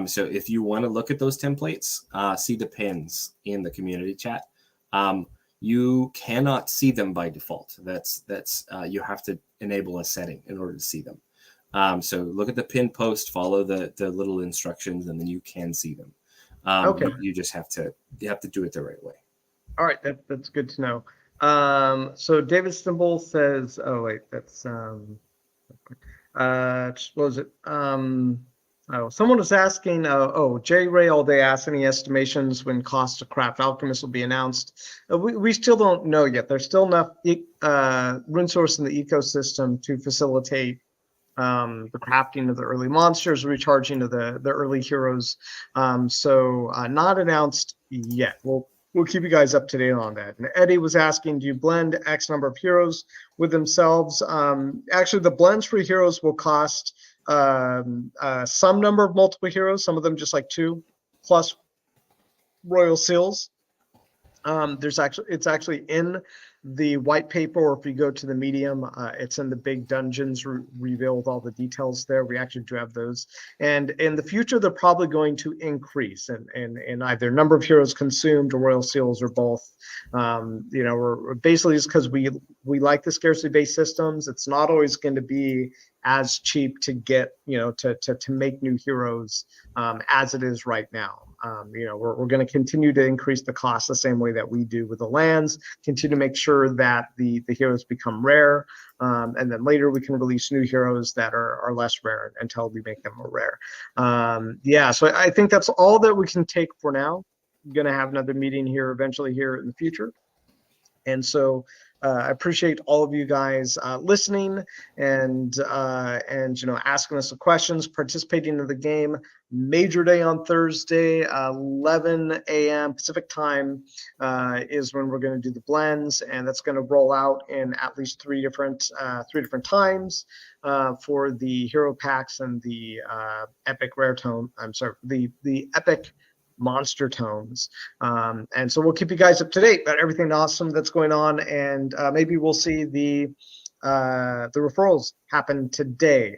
So if you want to look at those templates, see the pins in the community chat. You cannot see them by default. That's you have to enable a setting in order to see them. So look at the pin post, follow the little instructions, and then you can see them. Okay. You just have to do it the right way. All right, that's good to know. So David Stimble says, oh wait, that's What was it? Someone was asking, J Ray all day asked any estimations when cost to craft alchemist will be announced. We still don't know yet. There's still enough rune source in the ecosystem to facilitate the crafting of the early monsters, recharging of the early heroes. So not announced yet. We'll keep you guys up to date on that. And Eddie was asking, do you blend X number of heroes with themselves? Actually, the blends for heroes will cost some number of multiple heroes. Some of them just like 2 plus royal seals. It's actually in the white paper, or if you go to the medium, it's in the big dungeons reveal with all the details there. We actually do have those, and in the future they're probably going to increase in either number of heroes consumed or royal seals or both. We're basically just because we like the scarcity based systems. It's not always going to be as cheap to get to make new heroes as it is right now. We're going to continue to increase the cost the same way that we do with the lands, continue to make sure that the heroes become rare, and then later we can release new heroes that are less rare until we make them more rare. So I think that's all that we can take for now. I'm going to have another meeting here eventually here in the future. And so I appreciate all of you guys listening and asking us the questions, participating in the game. Major day on Thursday, 11 a.m. Pacific time is when we're going to do the blends, and that's going to roll out in at least three different times for the hero packs and the epic rare tome. I'm sorry, the epic monster tomes, and so we'll keep you guys up to date about everything awesome that's going on, and maybe we'll see the referrals happen today.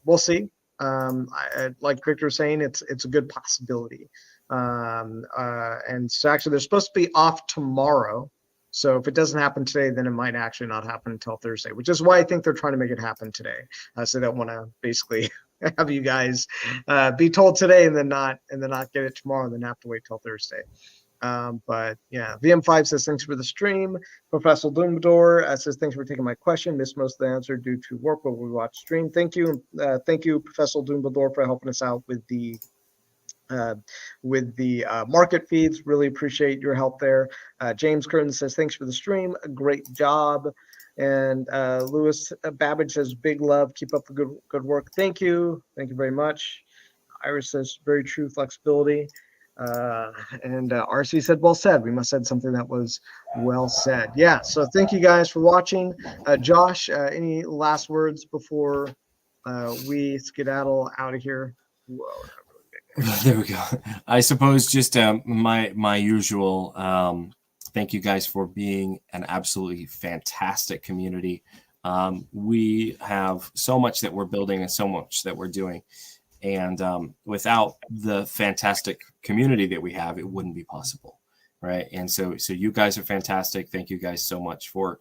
We'll see. Like Victor was saying, it's a good possibility, and so actually they're supposed to be off tomorrow. So if it doesn't happen today, then it might actually not happen until Thursday, which is why I think they're trying to make it happen today. So they don't want to basically have you guys be told today and then not get it tomorrow, and then have to wait till Thursday. But yeah, VM5 says thanks for the stream. Professor Dumbledore says thanks for taking my question. Missed most of the answer due to work, but we watched stream. Thank you, Professor Dumbledore, for helping us out with the market feeds. Really appreciate your help there. James Curtin says thanks for the stream. Great job. And Lewis Babbage says big love. Keep up the good work. Thank you very much. Iris says very true, flexibility. And RC said well said. We must have said something that was well said. Yeah, so thank you guys for watching. Josh, any last words before we skedaddle out of here? Whoa. There we go. I suppose just my usual thank you guys for being an absolutely fantastic community. We have so much that we're building and so much that we're doing. And without the fantastic community that we have, it wouldn't be possible. Right. And so you guys are fantastic. Thank you guys so much for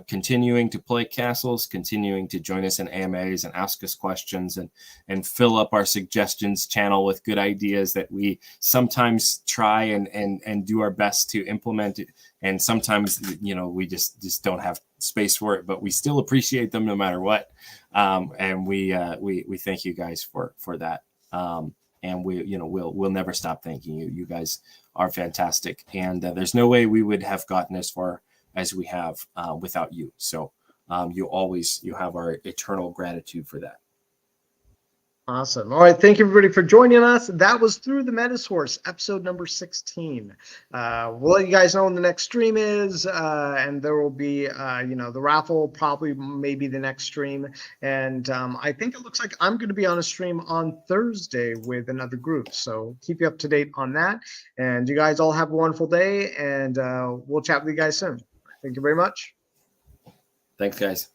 continuing to play castles, continuing to join us in AMAs and ask us questions and fill up our suggestions channel with good ideas that we sometimes try and do our best to implement it. And sometimes, we just don't have space for it, but we still appreciate them no matter what. And we thank you guys for that. And we'll never stop thanking you. You guys are fantastic, and there's no way we would have gotten as far as we have without you. So you have our eternal gratitude for that. Awesome. All right. Thank you, everybody, for joining us. That was Through the Metasource, episode number 16. We'll let you guys know when the next stream is, and there will be, the raffle probably maybe the next stream. And I think it looks like I'm going to be on a stream on Thursday with another group. So keep you up to date on that. And you guys all have a wonderful day, and we'll chat with you guys soon. Thank you very much. Thanks, guys.